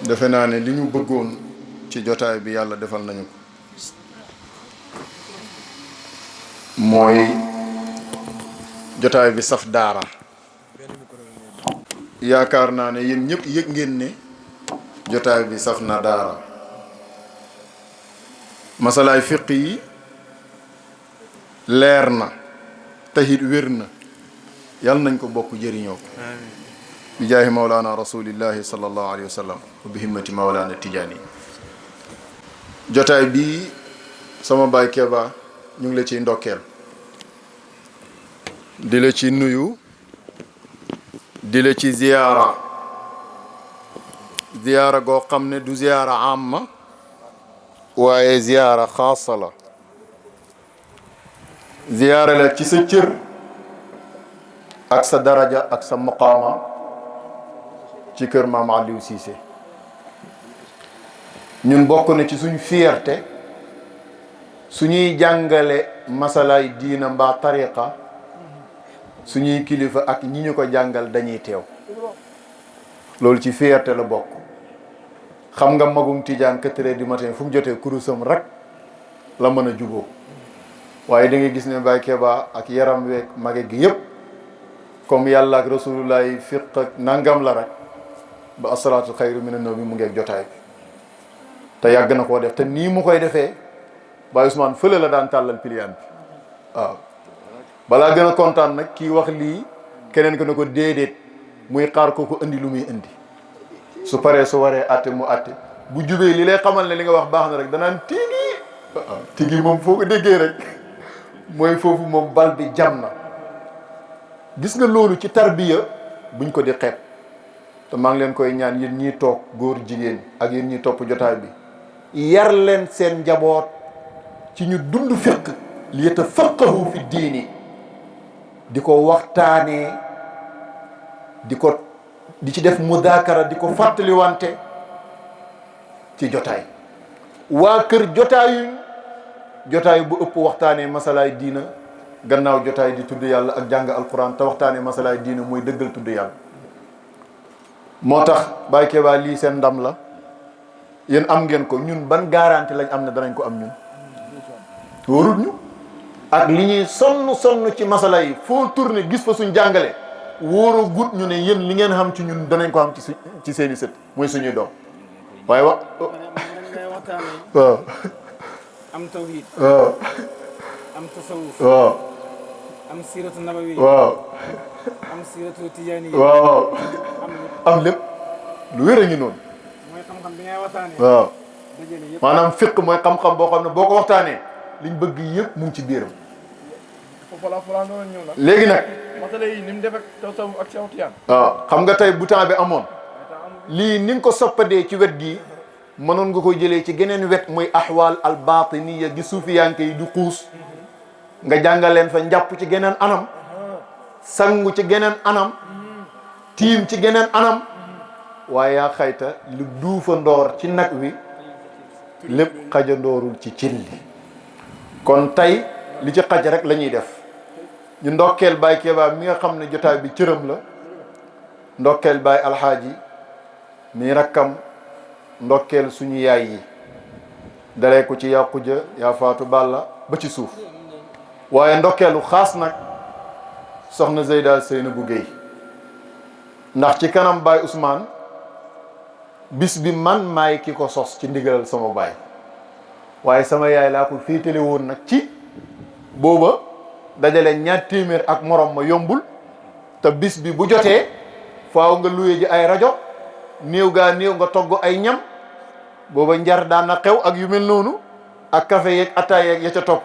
defe naa ne li ñu bëggoon ci jotaay bi yàlla defal nañu ko mooy jotaay bi saf daara yaakaar naa ne yéen ñëpp yëg ngeen ne jotaay bi saf na daara masalaay fiq yi leer na taxit wér na yàlla nañ ko bokk jëriñoo ko bi jaahi mawlaana rasulillahi sallallahu alayhi wa sallam wa bi himmati mawlaana tijaani jotaay bii sama baay Keba ñu ngi la ciy ndokkeel di la ci nuyu di la ci ziyaara goo xam ne du ziyaara amma waaye ziyaara xaasa la ziyaara la ci sa cër ak sa daraja ak sa maqaama ci kër maam Aliou Cissé ñun bokk na ci suñu fierté suñuy jàngale masalaay diina mbaa tariqa suñuy kilifa ak ñi ñu ko jàngal dañuy teew loolu ci fierté la bokk xam nga magum Tijaan 4 heures du matin fu mu jotee kurusam rek la mën a juboo waaye da ngay gis ne Baye Keba ak yaram week mage gi yëpp comme yàlla ak rasulullah yi fiq ak nangam la rek ba asalaatu xayru mina nawmi mu ngeeg jotaay bi te yàgg na koo def te nii mu koy defee Baye Ousmane fële la daan tàllal piliyaan bi waaw balaa gën a kontaan nag kii wax lii keneen ko ne ko déedéet muy xaar ko ko indi lu muy indi su paree su waree atte mu atte bu jubee li lay xamal ne li nga wax baax na rek danaan tigi waaw tigi moom foo ko déggee rek mooy foofu moom bal bi jam na gis nga loolu ci tarbiya buñ ko di xeeb te maa ngi leen koy ñaan yéen ñiy toog góor jigéen ak yéen ñiy topp jotaay bi yar leen seen njaboot ci ñu dund fiq li yatafaqahu fi diini di ko waxtaanee di ci def mudaakara di ko fàttaliwante ci jotaay waa kër jotaay bu ëpp waxtaanee masalaay diina gannaaw jotaay di tudd yàlla ak jàng alquran te waxtaanee masalaay diina mooy dëggal tudd yàlla moo tax Baye Keba lii seen ndam la yéen am ngeen ko ñun ban garanti lañ am ne danañ ko am ñun wóorul ñu ak li ñuy sonn ci masala yi foo tourné gis fa suñ jàngale wóoroo gut ñu ne yéen li ngeen xam ci ñun danañ ko xam ci seeni sët mooy suñuy doom waaye waaw am tawhid waaw am tasawuf waaw am siratu nabawi waaw am siratu tijaani waaw am lépp lu wér a ngi noonu mooy xam-xam bi ngay waxtaanee waaw dajale yëpp maanaam fiq mooy xam-xam boo xam ne boo ko waxtaanee liñ bëgg yëpp mu ngi ci biiram foofu la doon ñëw nag léegi nag masala yi ni mu def ak tasawuf ak Cheikh Tijaan waaw xam nga tey bu temps bi amoon lii ni nga ko soppadee ci wet gi mënoon nga ko jëlee ci geneen wet muy ahwal al batiniya gi suufiyanke yi di xuus nga jàngaleen fa njàpp ci geneen anam sangu ci geneen anam tiim ci geneen anam waaye yaa xayta lu duufa ndoor ci nag wi lépp xajandoorul ci cin li kon tey li ci xaj rek la ñuy def ñu ndokkeel Baye Keba mi nga xam ne jotaay bi cëram la ndokkeel Baye Alxaaji mi rakkam ndokkeel suñu yaay yi dalee ko ci yàquja yaa faatu balla ba ci suuf waaye ndokkeelu xaas nag soxna Zeyda Seynabou Gueye ndax ci kanam Baye Ousmane bis bi man maay ki ko sos ci ndigalal sama baay waaye sama yaay laa ko féetale woon nag ci booba dajale 2 téeméer ak morom ma yombul te bis bi bu jotee faaw nga luye ji ay rajo néew gaa néew nga togg ay ñam booba njar daan na xew ak yu mel noonu ak café yeeg ataay yeeg ya ca topp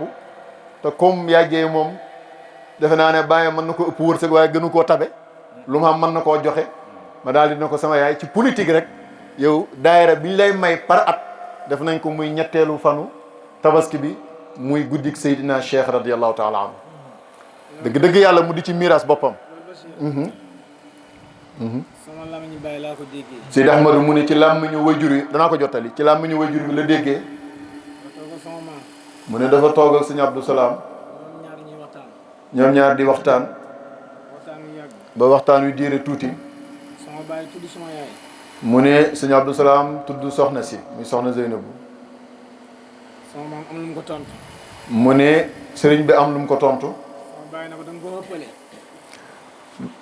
te comme yàggee moom defe naa ne bàyyi mën na ko ëpp wërsëg waaye gënu koo tabe lu ma xam mën na koo joxe ma daal dina ko sama yaay ci politique rek yow daayira bi ñu lay may par at def nañ ko muy ñetteelu fanu tabaski bi muy guddik Seydina Cheikh radiallahu taala anhu dëgg yàlla mu di ci miiras boppam sama làmmiñu bàyyi laa ko déggee Seydi Ahmadou mu ne ci làmmiñu wajur yi danaa ko jottali ci làmmiñu wajur bi la déggee mu ne dafa toog ak sëñ Abdou Salaam ñoom ñaar di waxtaan ba waxtaan wi diire tuuti sama baay tudd sama yaay mu ne sëñ Abdou Salaam tudd soxna si muy soxna Zeynabu. sama maam am lu mu ko tontu. mu ne sëriñ bi am lu mu ko tontu. sama bàyyi na ko da nga koo ëppale.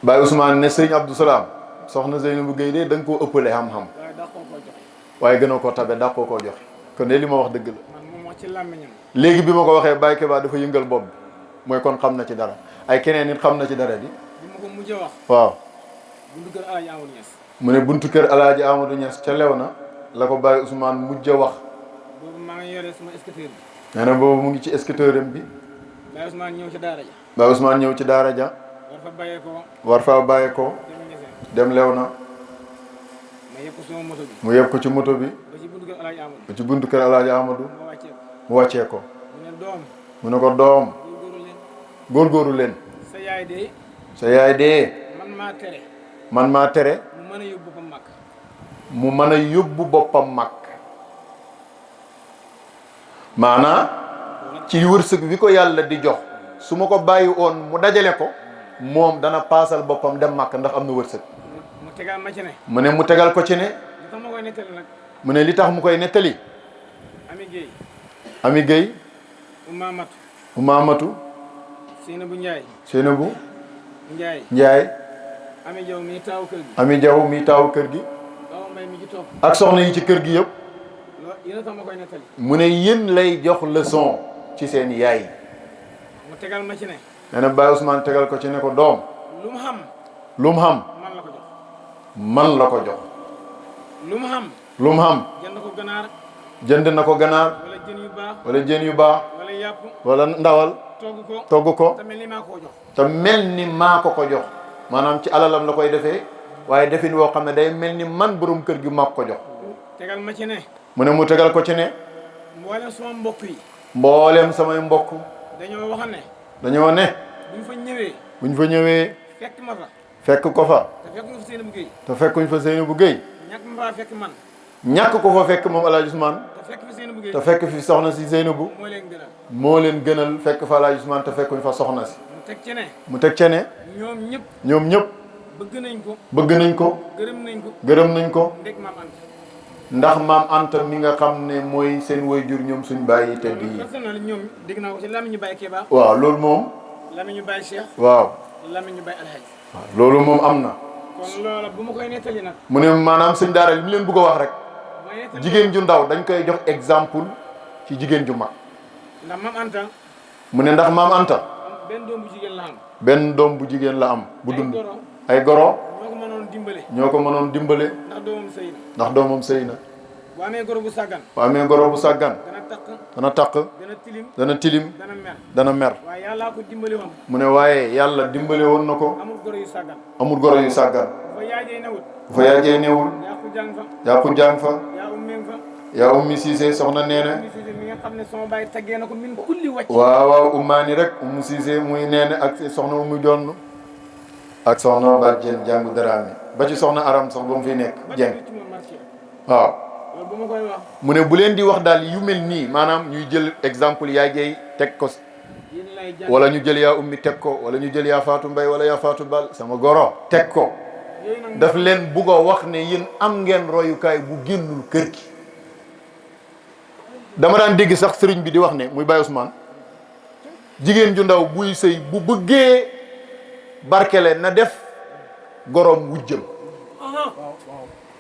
Baye Ousmane ne sëriñ Abdou Salaam soxna Zeynabu Gueye de da nga koo ëppale xam-xam. waaye dàqoo koo joxe. waaye gënoo koo tabe dàqoo koo joxe. kon de li ma wax dëgg la. man moom wax ci làmmiñam. léegi bi ma ko waxee Baye Keba dafa yëngal bopp bi mooy kon xam na ci dara ay keneen nit xam na ci dara di. bi ma ko mujjee wax. waaw. buntu kër Alaaji Amadou Niass. mu ne buntu kër Alaaji Amadou Niass ca Léona la ko Baye Ousmane mujj a wax. boobu maa ngi yore sama escorteur bi. nee na boobu mu ngi ci escorteur am bi. Baye Ousmane ñëw ci daara ja. Baye Ousmane ñëw ci daara ja. war fa bàyyee ko. war faa bàyyee ko. dem Léona. ma yëpp ko sama moto bi. mu yeb ko ci moto bi. ba ci buntu kër Alaaji Amadou. ba ci buntu kër Alaaji Amadou. ma wàccee ko. mu wàccee ko. mu ne doom. mu ne ko doom. góorgóorlu leen. góorgóorlu leen. sa yaay de. sa yaay dee. man maa tere. man maa tere. mu mën a yóbbu boppam màkk. mu mën a yóbbu boppam mag. maanaa ci wërsëg wi ko yàlla di jox su ma ko bàyyi woon mu dajale ko moom dana paasal boppam dem màkk ndax am na wërsëg. mu tegal ma ci ne. mu ne mu tegal ko ci ne. li tax ma koy nettali nag. mu ne li tax mu koy nettali. Ami Guèye. Ami Guèye. Oumamatu. Oumamatu. Seynabou Ndiaye. Seynabou. Ndiaye. Ndiaye. Ami Diaw mi taawu kër gi. Ami Diaw mi taawu kër gi. Awa Mbaye mi ci topp. ak soxna yi ci kër gi yëpp. loolu yéen a tax ma koy nettali. mu ne yéen lay jox leçon ci seen yaay. mu tegal ma ci ne. nee na Baye Ousmane tegal ko ci ne ko doom. lu mu xam. lu mu xam. man la ko jox. man la ko jox. lu mu xam. lu mu xam. jënd ko ganaar. jënd na ko ganaar. wala jën yu baax. wala jën yu baax. wala yàpp. wala ndawal. togg ko. togg ko. te mel ni maa koo jox. te mel ni maa ko jox. maanaam ci alalam la koy defee. waaye defin woo xam ne day mel ni man borom kër gi maa ko jox. tegal ma ci ne. mu ne mu tegal ko ci ne. mboolem sama mbokk yi. mboolem samay mbokk. dañoo wax ne. dañoo ne. buñ fa ñëwee. buñ fa ñëwee. fekk ma fa. fekk ko fa. te fekk nga fa Seynabou Guèye. te fekkuñ fa Seynabou Guèye. ñàkk ma faa fekk man. ñàkk ko fa fekk moom El Hadj Ousmane. te fekk fi Seynabou Guèye. te fekk fi soxna si Seynabou. moo leen gënal. moo leen gënal fekk fa El Hadj Ousmane te fekkuñ fa soxna si. mu teg ci ne. mu teg ca ne. ñoom ñëpp. ñoom ñëpp. bëgg nañ ko. bëgg nañ ko. gërëm nañ ko. gërëm nañ ko. ndeg maam Anta. ndax maam Anta mi nga xam ne mooy seen waajur ñoom suñ bàyyi tedd yi. personnel ñoom dégg naa ko ci lamiñu Baye Keba. waaw loolu moom. lamiñu Baye Cheikh. waaw. lamiñu Baye Alhaji. waaw loolu moom am na. kon loola bu ma koy nettali nag. mu ne maanaam sëñ daara li mu leen bëgg a wax rek. mooy nettali jigéen ju ndaw dañ koy jox exemple ci jigéen ju mag. ndax maam Anta. mu ne ndax maam Anta. benn doom bu jigéen la am. benn doom bu jigéen la am. bu dund ay goro. ay goro. ñoo ko mënoon dimbale. ñoo ko mënoon dimbale. ndax doomam sëy na. ndax doomam sëy na. bu amee goro bu sàggan. bu amee goro bu sàggan. dana takk. dana taq. dana tilim. dana tilim. dana mer. dana mer. waaye yàllaa ko dimbali woon. mu ne waaye yàlla dimbale woon na ko. amul goro yu sàggan. amul goro yu sàggan. bu fa yaajee newut. bu fa yaajee newul. yaa ko jàng fa. yaa ko jàng fa. yaa ummeem fa. yaa ummi Cissé soxna nee na. ummi Cissé mi nga xam ne sama baay taggee na ko min kulli wàcc. waaw waaw ummaani rek ummu Cissé muy nee na ak soxna ummu jonn ak soxna Badiane jàngu Daraame ba ci soxna Aram sax ba mu fi nekk jeng waaw. loolu bu ma koy wax. mu ne bu leen di wax daal yu mel nii maanaam ñuy jël exemple yaa jey teg ko yéen lay jàng. wala ñu jël yaa ummi teg ko wala ñu jël yaa Fatou Mbaye wala yaa Fatou Bal sama goro teg ko yooyu nag daf leen bugg a wax ne yéen am ngeen royukaay bu génnul kër gi. dama daan dégg sax sëriñ bi di wax ne muy Baye Ousmane jigéen ju ndaw buy sëy bu bëggee barkele na def gorom wujjam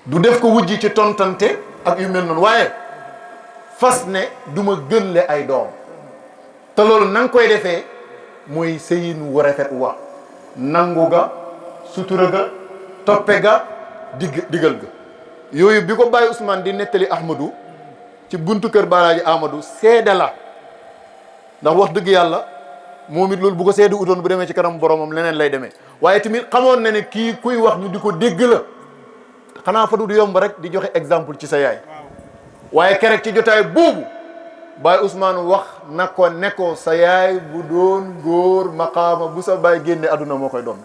du def ko wujji ci tontante ak yu mel noonu waaye fas ne du ma gënle ay doom te loolu na nga koy defee mooy sëyin wu rafet wa nangu ga sutura ga toppe ga digal ga yooyu bi ko Baye Ousmane di nettali Ahmadou ci buntu kër Balaaji Amadou seede la ndax wax dëgg yàlla moom it loolu bu ko seede utoon bu demee ci kanam boromam leneen lay demee waaye tamit xamoon na ne kii kuy wax ñu di ko dégg la xanaa fa du yomb rek di joxe exemple ci sa yaay waaye kerek ci jotaay boobu Baye Ousmane wax na ko ne ko sa yaay bu doon góor maqaama bu sa baay génne àdduna moo koy doon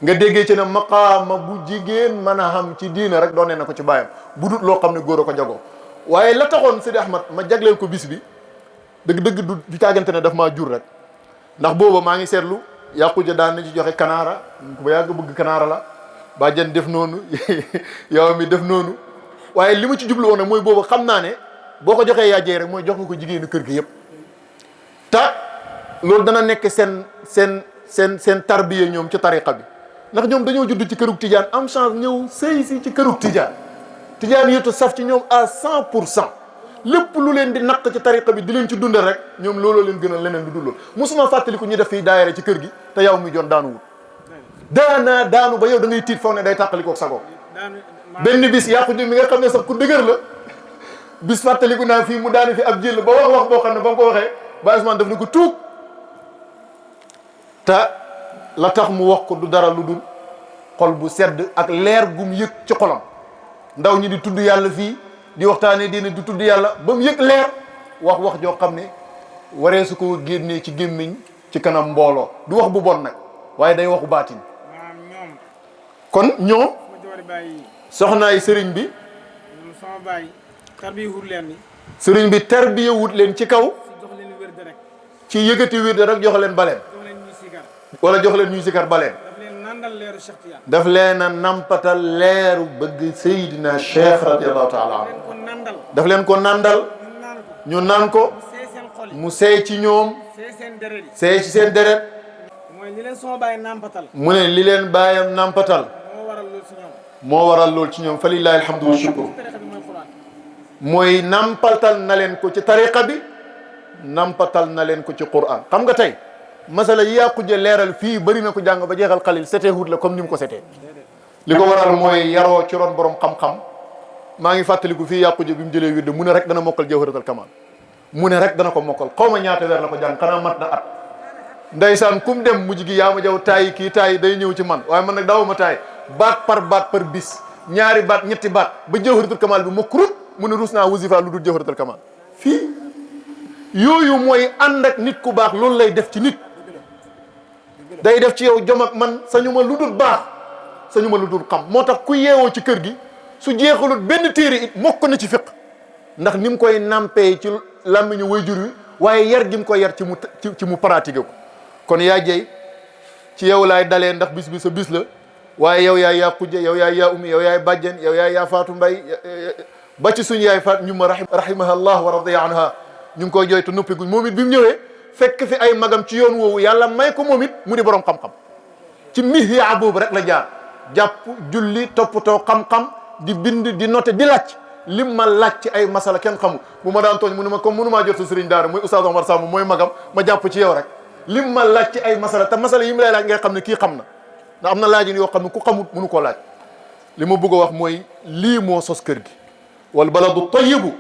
nga déggee ci ne maqaama bu jigéen mën a xam ci diina rek doonee na ko ci baayam bu dut loo xam ne góor a ko jagoo waaye la taxoon Sidi Ahmad ma jagleel ko bis bi dëgg-dëgg du caagante ne daf maa jur rek ndax booba maa ngi seetlu yàqu ja daan na ci joxe kanaara ba yàgg bëgg kanaara la bàjjan def noonu yow mi def noonu waaye li ma ci jublu woon nag mooy boobu xam naa ne boo ko joxee yaa jey rek mooy jox nga ko jigéenu kër gi yëpp te loolu dana nekk seen tarbiya ñoom ci tariqa bi ndax ñoom dañoo judd ci kërug tijaan am chance ñëw sëy si ci kërug tijaan yëtu saf ci ñoom à 100% lépp lu leen di naq ci tariqa bi di leen ci dundal rek ñoom looloo leen gënal leneen lu dul loolu mosuma fàttaliku ñu def fii daayira ci kër gi te yow mi joon daanu wut daanu ba yow da ngay tiit foog ne day tàqalikook sago benn bis yàqu ji mi nga xam ne sax ku dëgër la bis fàttaliku naa fii mu daani fi ab jël ba wax boo xam ne ba nga ko waxee ba Ousmane daf ni ko tuug te la tax mu wax ko du dara lu dul xol bu sedd ak leer gum yëg ci xolam ndaw ñi di tudd yàlla fii di waxtaanee diine di tudd yàlla ba mu yëg leer wax joo xam ne waree su ko génnee ci gémmiñ ci kanam mbooloo du wax bu bon nag waaye day waxu baatin kon ñoom soxnaay sëriñ bi sama baay tarbiya wut leen ni sëriñ bi tarbiya wut leen ci kaw jox leen wérde rek ci yëkkati wérde rek jox leen baleen jox leen ñuy sikar wala jox leen ñuy sikar baleen daf leen nandal leeru Cheikh Tidiane daf leen a nampatal leeru bëgg Seydina Cheikh radiallahu taala anhu leen ko nandal daf leen ko nandal ñu naan ko seey seen xol yi mu seey ci ñoom seey seen deret yi seey ci seen deret mooy li leen sama baay nampatal mu ne li leen bàyyam nampatal moo waral loolu si ñoom moo waral lool ci ñoom fa lillahi alhamdu wa shukru tariqa bi mooy Qur'an mooy nampatal na leen ko ci tariqa bi nampatal na leen ko ci Qur'an xam nga tey masala yi yaa kujje leeral fii bëri na ko jàng ba jeexal xalil setee hut la comme ni mu ko setee li ko waral mooy yaroo ci ron borom xam-xam maa ngi fàttaliku fii yaa kujje bi mu jëlee wirde mu ne rek dana mokkal jawharatul kamal mu ne rek dana ko mokkal xaw ma ñaata weer la ko jàng xanaa mat na at ndeysaan kum dem mujj gi yaa ma jaw taayi kii taayi day ñëw ci man waaye man nag daawuma taay baat par bis ñaari baat ñetti baat ba jawharatul kamal bi mokkurut mu ne ruus naa wasifa lu dul jawharatul kamal fii yooyu mooy ànd ak nit ku baax loolu lay def ci nit day def ci yow jom ak man sañu ma lu dul baax sañu ma lu dul xam moo tax ku yeewoo ci kër gi su jeexalut benn téere it mokk na ci fiq ndax ni mu koy nampee ci làmmiñu wayjur wi waaye yar gi mu koy yar ci mu pratiqué ko kon yaa jey ci yow laay dalee ndax bis bi sa bis la waaye yow yaay yaa xujje yow yaay yaa ummi yow yaay bàjjen yow yaay yaa faatu mbay ba ci suñu yaay faat ñu ma rahimaha allah wa radiya anha ñu ngi koy jooytu noppi guñ moom it bi mu ñëwee fekk fi ay magam ci yoon woowu yàlla may ko moom it mu di borom xam-xam ci mihyaa boobu rek la jaar jàpp julli toppatoo xam-xam di bind di noté di laaj lim ma laaj ci ay masala kenn xamul bu ma daan tooñ mu ne ma comme mënu maa jot sa sëriñ daara muy oustaz Omar Samb mooy magam ma jàpp ci yow rek lim ma laaj ci ay masala te masala yi mu lay laaj ngay xam ne kii xam na ndax am na laajin yoo xam ne ku xamut mënu koo laaj li ma bëgg a wax mooy lii moo sos kër gi wal baladu tayyibu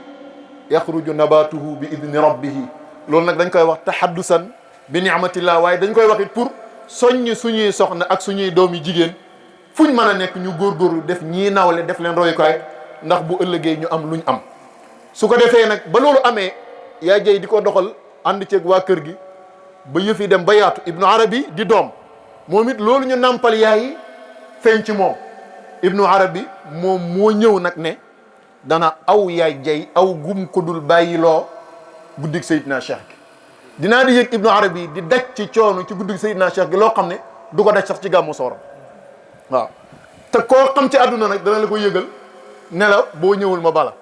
yaxruju nabatuhu bi idni rabbihi loolu nag dañ koy wax tahaddusan bi ni'matillah waaye dañ koy wax it pour soññ suñuy soxna ak suñuy doom yi jigéen fuñ mën a nekk ñu góorgóorlu def ñii nawle def leen royukaay ndax bu ëllëgee ñu am luñ am su ko defee nag ba loolu amee yaa jëy di ko doxal ànd ceeg waa kër gi ba yëf yi dem ba yaatu ibnu arabi di doom moom it loolu ñu nàmpal yaay feeñ ci moom ibnu arabi moom moo ñëw nag ne dana aw yaay jay aw gum ko dul bàyyiloo guddig Seydina Cheikh gi dinaa di yëg ibnu arabi di daj ci coono ci guddig Seydina Cheikh gi loo xam ne du ko daj sax ci gàmmu sooram waaw te koo xam ci àdduna nag dana la ko yëgal ne la boo ñëwul ma bala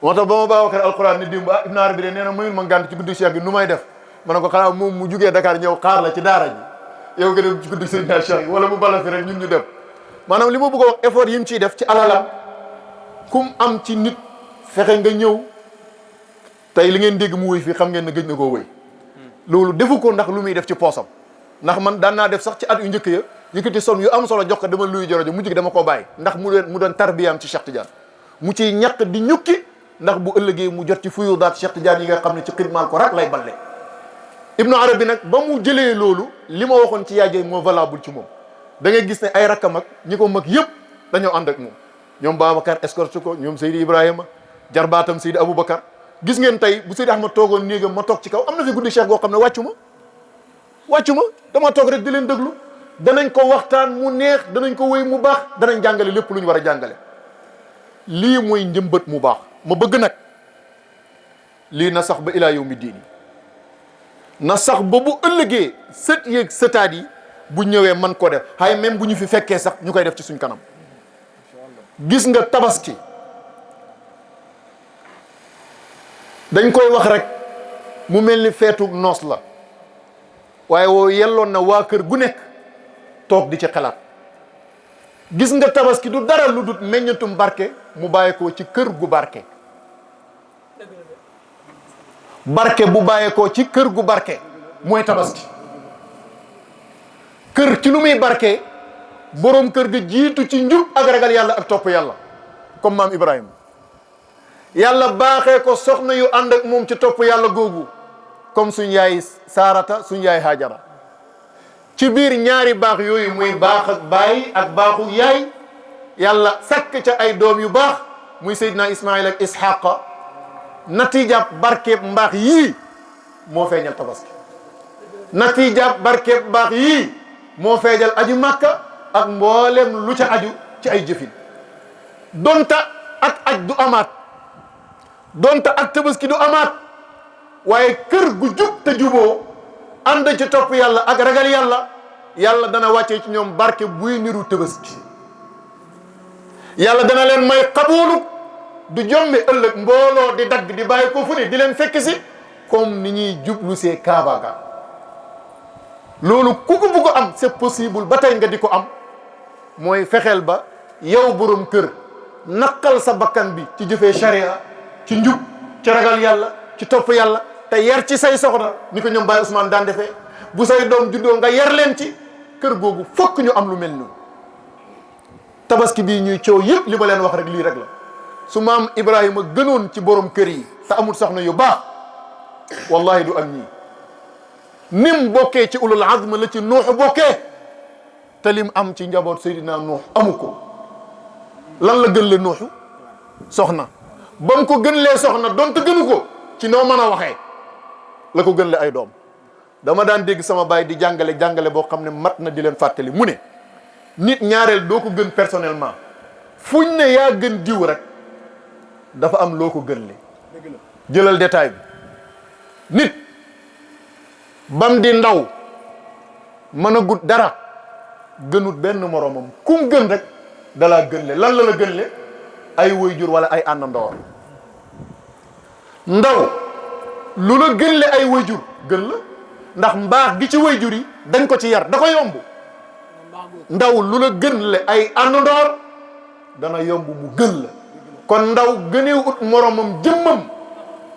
moo tax ba ma Babacar alquran ne démb ibnu arabi de nee na mayul ma ngànt ci guddig Cheikh gi nu may def ma ne ko xanaa moom mu jugee Dakar ñëw xaar la ci daara ji yow nga dem ci guddig Seydina Cheikh gi wala mu bala fi rek ñun ñu dem maanaam li ma bëgg a wax effort yi mu ciy def ci alalam kum am ci nit fexe nga ñëw tey li ngeen dégg mu wëy fii xam ngeen ne gëj na koo wëy loolu defu ko ndax lu muy def ci poosam ndax man daan naa def sax ci at yu njëkk ya yëkkati som yu am solo jox ko dama luy jorojo mujj gi dama koo bàyyi ndax mu doon tarbiyaam ci Cheikh Tidiane mu ciy ñàkk di ñukki ndax bu ëllëgee mu jot ci fuyudaat Cheikh Tidiane yi nga xam ne ci xidmaal ko rek lay balle ibnu arabi nag ba mu jëlee loolu li ma waxoon ci yaajey moo valable ci moom da ngay gis ne ay rakkam ak ñi ko mag yëpp dañoo ànd ak moom ñoom Babacar escorte ko ñoom Seydi Ibrahima jarbaatam Seydi Aboubacar gis ngeen tey bu Seydi Ahmad toogoon néegam ma toog ci kaw am na fi guddi Cheikh goo xam ne wàccu ma dama toog rek di leen déglu danañ ko waxtaan mu neex danañ ko wéy mu baax danañ jàngale lépp lu ñu war a jàngale lii mooy njëmbat mu baax ma bëgg nag lii na sax ba ilaa yawmi diini na sax ba bu ëllëgee sët yeeg sëtaat yi bu ñëwee man ko def hay même bu ñu fi fekkee sax ñu koy def ci suñ kanam gis nga tabaski dañ koy wax rek mu mel ni feetu noos la waaye woo yelloon na waa kër gu nekk toog di ci xalaat gis nga tabaski du dara lu dut meññatum barke mu bàyyeekoo ci kër gu barke barke bu bàyyeekoo ci kër gu barke mooy tabaski kër ci lu muy barke boroom kër ga jiitu ci njub ak ragal yàlla ak topp yàlla comme maam Ibrahima yàlla baaxee ko soxna yu ànd ak moom ci topp yàlla googu comme suñ yaay Saarata suñ yaay Hajara ci biir ñaari baax yooyu muy baax ak baay ak baaxu yaay yàlla sakk ca ay doom yu baax muy Seydina Ismaïl ak Isxaqa natiijaab barkeeb mbaax yii moo feeñal tabaski natiijaab barkeeb mbaax yii moo feejal aju Màkka ak mboolem lu ca aju ci ay jëfin donta ak aj du amaat donta ak tabaski du amaat waaye kër gu jub te juboo ànd ci topp yàlla ak ragal yàlla yàlla dana wàccee ci ñoom barke buy niru tabaski yàlla dana leen may xaboolu du jommi ëllëg mbooloo di dagg di bàyyi ko fu ne di leen fekk si comme ni ñuy jublu see Kaaba ga loolu ku ko bugg am c'est possible ba tey nga di ko am mooy fexeel ba yow borom kër naqal sa bakkan bi ci jëfee sharia ci njub ci ragal yàlla ci topp yàlla te yar ci say soxna ni ko ñoom Baye Ousmane daan defee bu say doom juddoo nga yar leen ci kër googu fokk ñu am lu mel noonu tabaski bii ñuy coow yëpp li ma leen wax rek lii rek la su maam Ibrahima gënoon ci borom kër yi te amul soxna yu baax wallahi du am ñii nim bokkee ci ulul azm la ci nuux bokkee te lim am ci njaboot Seydina Nuux amu ko lan la gën le nuuxu soxna ba mu ko gën lee soxna donte gënu ko ci noo mën a waxee la ko gën le ay doom dama daan dégg sama baay di jàngale boo xam ne mat na di leen fàttali mu ne nit ñaareel doo ko gën personnellement fuñ ne yaa gën diw rek dafa am loo ko gën le jëlal détail bi nit bam di ndaw mën a gut dara gënut benn moromam kum gën rek dalaa gën le lan la gën le ay waajur wala ay àndandoor ndaw lu la gën le ay waajur gën la ndax mbaax gi ci waajur yi dañ ko ci yar da ko yomb ndaw lu la gën le ay àndandoor dana yomb mu gën la kon ndaw gënee ut moromam jëmmam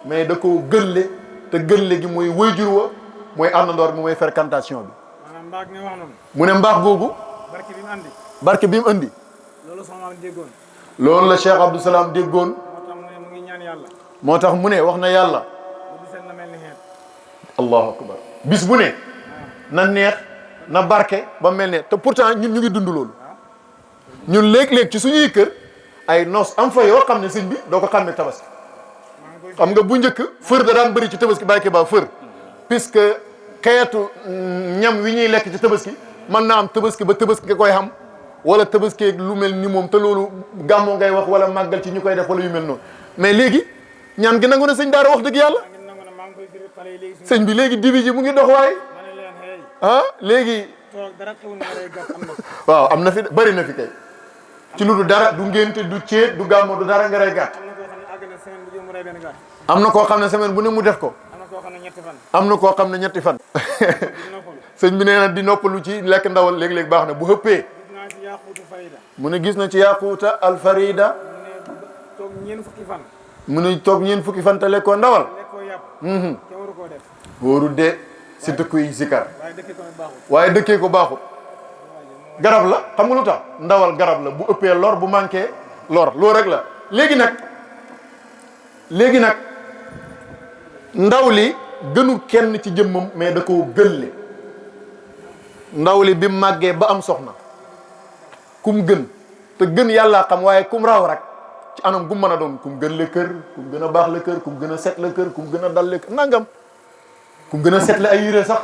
mais da koo gën le te gën le gi mooy waajur wa mooy àndandoor bi mooy fréquentation bi maanaam mbaax nga wax noonu mu ne mbaax googu barke bi mu andi barke bi mu andi loolu sama maam déggoon loolu la Cheikh Abdou Salam déggoon moo tax mu ne mu ngi ñaan yàlla moo tax mu ne wax na yàlla bu di seen na mel ni xeet allahu akbar bis bu ne na neex na barke ba mel ne te pourtant ñun ñu ngi dund loolu ñun léeg-léeg ci suñuy kër ay noos am fa yoo xam ne sëñ bi doo ko xam ne tabaski xam nga bu njëkk fër da daan bëri ci tabaski bàyyi ba fër puisque xeetu ñam wi ñuy lekk ci tabaski mën naa am tabaski ba tabaski nga koy xam wala tabaski lu mel ni moom te loolu gàmmoo ngay wax wala màggal ci ñu koy def wala yu mel noonu mais léegi ñaan gi nangu na sëñ daara wax dëgg yàlla sëñ bi léegi dibi ji mu ngi dox waay ah léegi waaw am na fi bëri na fi kay ci lu du dara du ngénte du céet du gàmmo du dara nga rey gàtt am na koo xam ne semaine bu ne mu def ko am na koo xam ne ñetti fan sëñ bi nee na di noppalu ci lekk ndawal léeg-léeg baax na bu xëppee mu ne gis na ci yaquuta alfarida mu ne toog ñeen fukki fan te lekkoo ndawal wóoru de si dëkk yi zikar waaye dëkkee ko baaxut garab la xam nga lu tax ndawal garab la bu ëppee lor bu manqué lor loolu rek la léegi nag ndaw li gënu kenn ci jëmmam mais da koo gëlle ndaw li bi màggee ba am soxna kum gën te gën yàllaa xam waaye kum raw rek ci anam gu mën a doon kum gën le kër kum gën a baax le kër kum gën a set le kër kum gën a dal le kër nangam kum gën a set le ay yére sax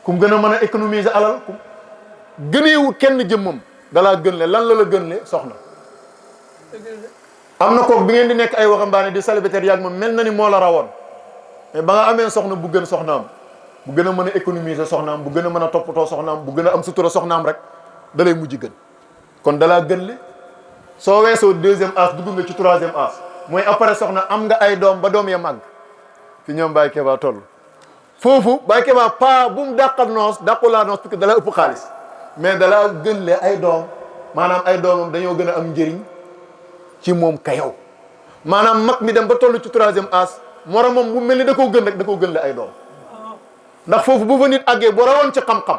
kum gën a mën a économiser alal kum gëneewu kenn jëmmam dalaa gën le lan la gën le soxna am na kook bi ngeen di nekk ay waxambaane di célibataire yàgg ma mel na ni moo la rawoon mais ba nga amee soxna bu gën soxnaam bu gën a mën a économiser soxnaam, bu gën a mën a toppatoo soxnaam, bu gën a am sutura soxnaam rek da lay mujj gën. kon dalaa gën le soo weesoo deuxième âge dugg nga ci troisième âge mooy après soxna am nga ay doom ba doom ya màgg fi ñoom Baye Keba toll. foofu Baye Keba pas bu mu dàqal noos dàqulaa noos parce que dalaa ëpp xaalis mais dalaa gën le ay doom maanaam ay doomam dañoo gën a am njëriñ ci moom ka yow maanaam mag mi dem ba toll ci troisième âge moromam bu mel ni da koo gën rek da koo gën le ay doom ndax foofu bu fa nit àggee bu rawoon ci xam-xam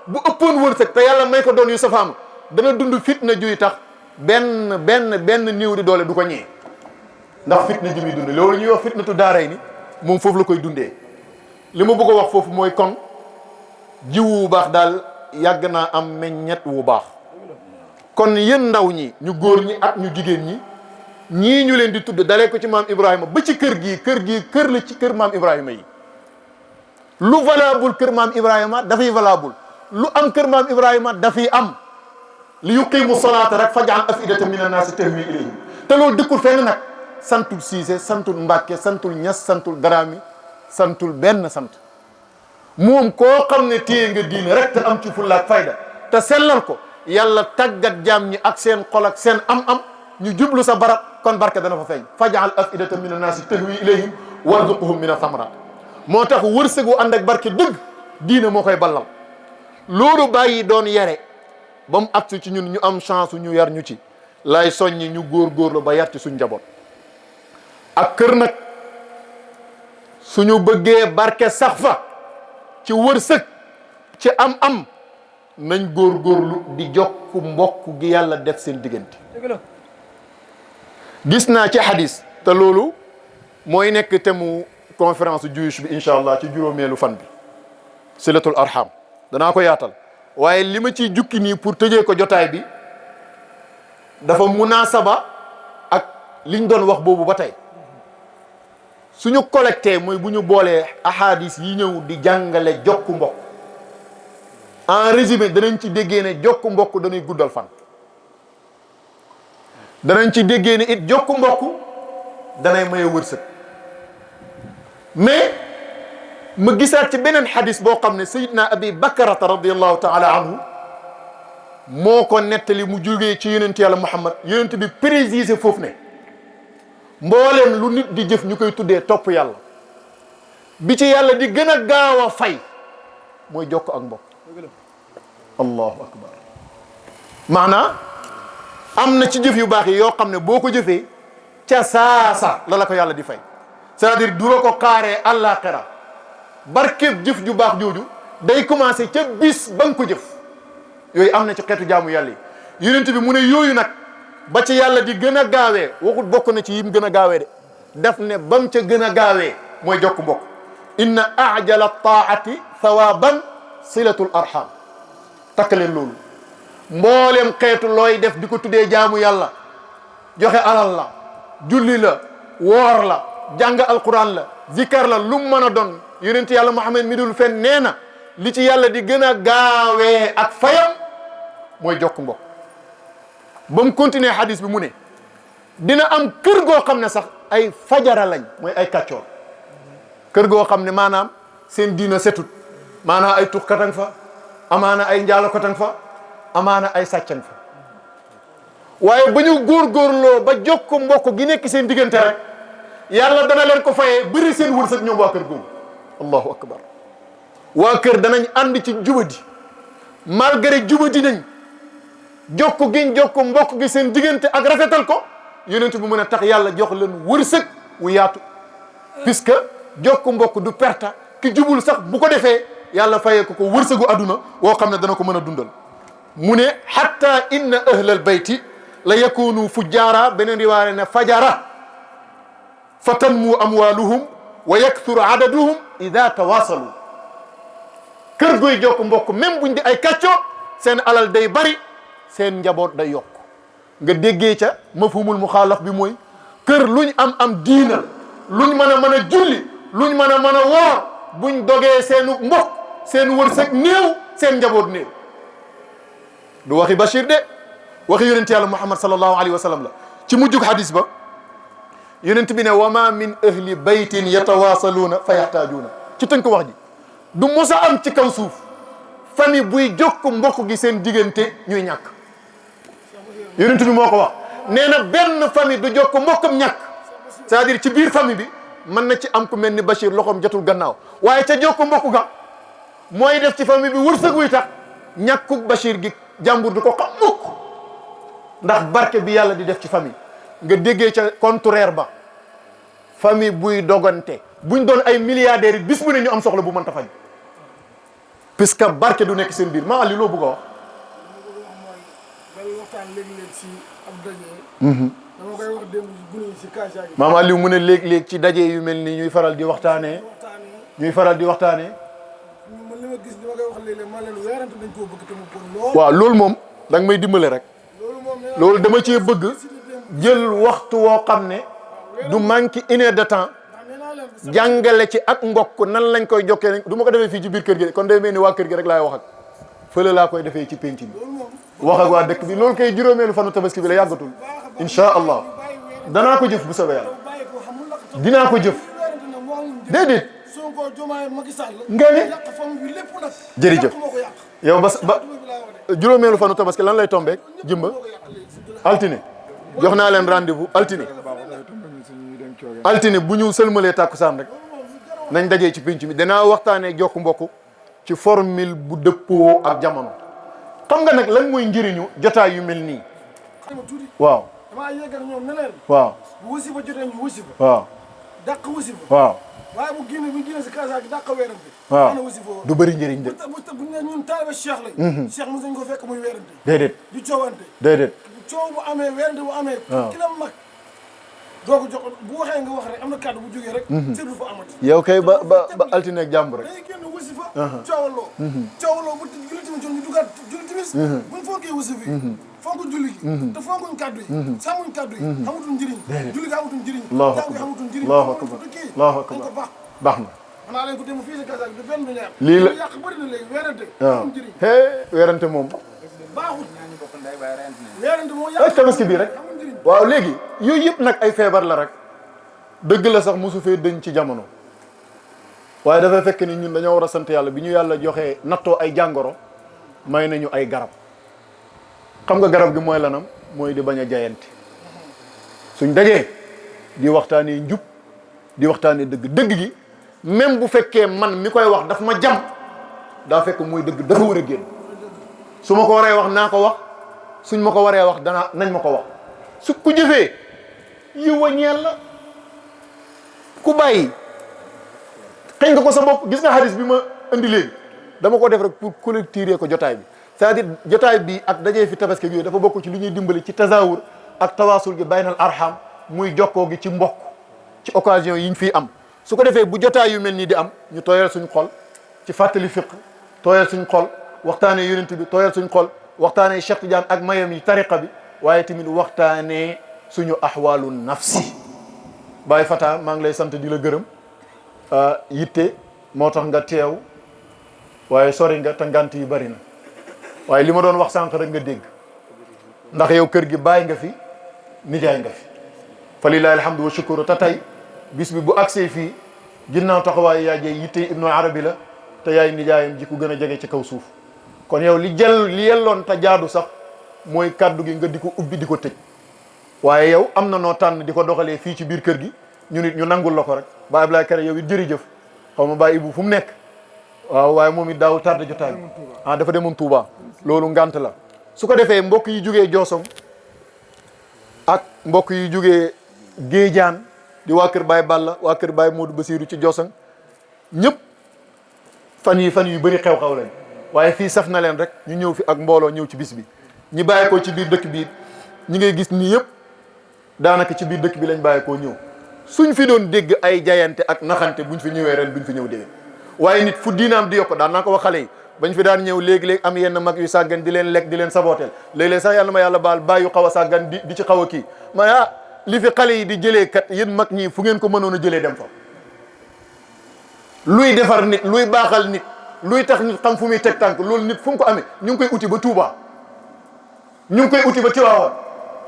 bu ëppoon wërsëg te yàlla may ko doon yu safaama dana dund fitna juy tax benn néew di doole du ko ñee ndax fitna ji muy dund loolu ñuy wax fitnatu daaray ni moom foofu la koy dundee. li ma bëgg a wax foofu mooy kon jiw wu baax daal yàgg naa am meññet wu baax kon yéen ndaw ñi ñu góor ñi ak ñu jigéen ñi ñii ñu leen di tudd dalee ko ci maam Ibrahima ba ci kër la ci kër maam Ibrahima yi lu valable kër maam Ibrahima dafay valable lu am kër maam Ibrahima dafay am li yuqimu salaata rek faj'al afidatan mina naasi tahwi ilayhim te loolu dëkkul fenn nag santul Siise santul Mbàkke santul Ñas santul Daraami santul benn sant moom koo xam ne téye nga diine rek te am ci fulla ak fayda te sellal ko yàlla tàggat jaam ñi ak seen xol ak seen am-am ñu jublu sa barab kon barke dana fa feeñ faj'al afidatan mina naasi tahwi ilayhim warzuqhum mina thamarat moo tax wërsëgu ànd ak barke dëgg diine moo koy ballal loolu bàyyi doon yare ba mu agsi ci ñun ñu am chance ñu yar ñu ci lay soññi ñu góorgóorlu ba yar ci suñ njaboot ak kër nag suñu bëggee barke sax fa ci wërsëg ci am-am nañ góorgóorlu di jokk mbokk gi yàlla def seen diggante. gis naa ci hadis te loolu mooy nekk thème conférence juif bi incha allah ci juróomeelu fan bi silatul arham danaa ko yaatal waaye li ma ciy jukki nii pour tëjee ko jotaay bi dafa munasaba ak liñ doon wax boobu ba tey suñu collecté mooy bu ñu boolee ahadis yi ñëw di jàngale jokku mbokk en résumé danañ ci déggee ne jokku mbokk danay guddal fan danañ ci déggee ne it jokku mbokk danay maye wërsëg mais ma gisaat ci beneen xadis boo xam ne sayidna abi bakarata radiallahu taala anhu moo ko nettali mu jógee ci yonent yàlla muhammad yonent bi précisé foofu ne mbooleem lu nit di jëf ñu koy tuddee topp yàlla bi ci yàlla di gën a gaaw a fay mooy jokk ak mbokk allahu akbar maanaam am na ci jëf yu baax yi yoo xam ne boo ko jëfee ca saasa la ko yàlla di fay c'est-à-dire du la ko xaaree àllaaxira barkeeb jëf ju baax jooju day commencé ca bis ba nga ko jëf yooyu am na ci xeetu jaamu yàlla yi yonent bi mu ne yooyu nag ba ci yàlla di gën a gaawee waxut bokk na ci yim gën a gaawee de daf ne bam ca gën a gaawee mooy jokk mbokk inna ajala taati thawaban silatul arham takk leen loolu mbooleem xeetu looy def di ko tuddee jaamu yàlla joxe alal la julli la woor la jàng alquran la zikar la lu mën a doon yonent yàlla Muhammad mi dul fen nee na li ci yàlla di gën a gaawee ak fayam mooy jokk mbokk ba mu continuer hadis bi mu ne dina am kër goo xam ne sax ay fajara lañ mooy ay kàccoor kër goo xam ne maanaam seen diina setut maanaam ay tuxkatan fa amaana ay njaalokatan fa amaana ay sàccan fa waaye ba ñu góorgóorloo ba jokk mbokk gi nekk seen diggante rek yàlla dana leen ko fayee bëri seen wërsëg ñoom waa kër googu allahu akbar waa kër danañ ànd ci jubadi malgré jubadi nañ jokk giñ jokk mbokk gi seen diggante ak rafetal ko yonent bi mën a tax yàlla jox leen wërsëg wu yaatu puisque jokk mbokk du perta ki jubul sax bu ko defee yàlla fayee ko wërsëgu aduna woo xam ne dana ko mën a dundal mu ne hatta inna ahlal bayti la yakunu fujjaara beneen riwaaya ne fajara fa tanmu amwaluhum wa yakthuru adaduhum ida tawasalu kër goy jokk mbokk même buñ di ay kàccoo seen alal day bari seen njaboot day yokk nga déggee ca mafhumul muxaalaf bi mooy kër luñ am diina luñ mën a julli luñ mën a woor buñ dogee seenu mbokk seen wërsëg néew seen njaboot néew du waxi Bachir de waxi yonent yàlla Muhammad sallallahu alayhi wa sallam la ci mujjug hadis ba yonent bi ne wa ma min ahli baytin yatawaasaluuna fa yaxtaajuuna ci tënk wax ji du mos a am ci kaw suuf famille buy jokk mbokk gi seen diggante ñuy ñàkk. yonent bi moo ko wax nee na benn famille du jokk mbokkam ñàkk c'est-à-dire ci biir famille bi mën na ci am ku mel ni Bachir loxoom jotul gannaaw waaye ca jokk mbokk ga mooy def ci famille bi wërsëg wuy tax ñàkkuk Bachir gi jàmbur du ko xam mukk ndax barke bi yàlla di def ci famille. nga déggee ca contraire ba famille buy dogante buñ doon ay milliardaires yi bis bu ne ñu am soxla bu mënta faj puisque barke du nekk seen biir maa li loo bëgg a wax. dama koy wax démb gune yi si Kaasa gi. maam Aliou mu ne léeg-léeg ci daje yu mel ni ñuy faral di waxtaanee. man li ma gis li ma koy wax léeg-léeg man leen weerante dañ koo bëgg te mu bon lool. waaw loolu moom da nga may dimbale rek. loolu dama cee bëgg jël waxtu woo xam ne du manqué une heure de temps jàngale ci ak mbokk nan lañ koy jokkee du ma ko defee fii ci biir kër gi kon day mel ni waa kër gi rek laay wax ak fële laa koy defee ci penc bi wax ak waa dëkk bi loolu kay juróomeelu fanu tabaski bi la yàggatul incha allah danaa ko jëf bu soobee yàlla dinaa ko jëf déedéet nga ne jërëjëf yow ba juróomeelu fanu tabaski lan lay tombeek jëmba altine jox naa leen rendez-vous altine bu ñu sëlmalee tàkkusaan rek nañ dajee ci pénc mi danaa waxtaanee jokk mbokk ci formule bu dëppoo ak jamono xam nga nag lan mooy njëriñu jotaay yu mel nii waaw damaa yegg ak ñoom ne leen waaw bu wasifa jotee ñu wasifa waaw dàq wasifa waaw waaye bu génne si Kaasa gi dàq weerante waaw ana wasifa du bëri njëriñ de bu ne ñun taalibe Cheikh lañ Cheikh mos nañ ko fekk muy weerante déedéet di coowante déedéet coow bu amee weerante bu amee ki la mag doo ko jox bu waxee nga wax rek am na kàddu bu jógee rek sër du fa amati yow kay ba altine ak jàmm rek dañuy génn wasifa coowaloo bu julli timis jot ñu dugaat julli timis buñ fonkee wasifa yi fonk julli gi te fonkuñ kàddu yi sàmmuñ kàddu yi xamutuñ njëriñ julli gi xamutuñ njëriñ allahu jàng akbar gi xamutuñ njëriñ allahu akbar kii allahu dañ ko akbar baax baax na xanaa leen ko dem fii si Kaasa gi du benn du ñaar lii la yàq bëri na léegi weerante waaw xamuñ njëriñ weerante moom baaxul weerante moo yàq tabaski bi rek xamuñ njëriñ waaw léegi yooyu yëpp nag ay feebar la rek dëgg la sax mosu fee dëñ ci jamono waaye dafay fekk ni ñun dañoo war a sant yàlla bi ñu yàlla joxee nattoo ay jàngoro may nañu ay garab xam nga garab gi mooy lanam mooy di bañ a jayante suñ dajee di waxtaanee njub di waxtaanee dëgg gi même bu fekkee man mi koy wax daf ma jam daa fekk mooy dëgg dafa war a génn su ma ko waree wax naa ko wax suñ ma ko waree wax nañ ma ko wax su ku jëfee yiw a ñeel la ku bàyyi xëy nga ko sa bopp gis nga hadis bi ma indi léegi dama ko def rek pour collecter ko jotaay bi c'est-à-dire jotaay bi ak dajee fi tabaski yooyu dafa bokk ci li ñuy dimbali ci tasawur ak tawaasul gi baynal arham muy jokkoo gi ci mbokk ci occasion yi ñu fiy am su ko defee bu jotaay yu mel nii di am ñu tooyal suñ xol ci fàttali fiq tooyal suñ xol waxtaanee yonent bi tooyal suñ xol waxtaanee Cheikh Tidiane ak mayam yi tariqa bi waaye tamit waxtaanee suñu ahwalu nafsi Baye Fata maa ngi lay sant di la gërëm yitte moo tax nga teew waaye sori nga te ngant yi bari na waaye li ma doon wax sànq rek nga dégg ndax yow kër gi bàyyi nga fi nijaay nga fi fa lillahi alhamdu wa shukru te tey bis bi bu agsee fii ginnaaw taxawaay yaa jey yitte ibnu arabi la te yaay nijaayam ji ku gën a jege ci kaw suuf kon yow li yelloon te jaadu sax mooy kaddu gi nga di ko ubbi di ko tëj waaye yow am na noo tànn di ko doxalee fii ci biir kër gi ñu nit ñu nangul la ko rek Baye Ablaye Kare yow it jërëjëf xaw ma Baye Ibou fu mu nekk waaw waaye moom it daawul tardé jotaay dafa demoon Touba loolu ngant la su ko defee mbokk yi jógee Joosong ak mbokk yi jógee Géejaan di waa kër Baye Balla waa kër Baye Modou Basirou ci Joosong ñëpp fan yu bëri xew-xew lañ waaye fii saf na leen rek ñu ñëw fi ak mbooloo ñëw ci bis bi ñi bàyyi ko ci biir dëkk bi ñi ngay gis nii yëpp daanaka ci biir dëkk bi lañ bàyyi koo ñëw suñ fi doon dégg ay jayante ak naxante buñ fi ñëwee ren buñ fi ñëw déwén waaye nit fu diinaam di yokk daan naa ko wax xale yi bañ fi daan ñëw léegi-léegi am yenn mag yu sàggan di leen lekk di leen sabooteel léeg-léeg sax yàlla ma yàlla baal bàyyi yu xaw a sàggan di ci xaw a kii ma li fi xale yi di jëlee kat yéen mag ñi fu ngeen ko mënoon a jëlee dem fa luy defar nit luy baaxal nit luy tax nit xam fu muy teg tànk loolu nit fu mu ko amee ñu ngi koy uti ba Touba ñu ngi koy uti ba Tiwaawan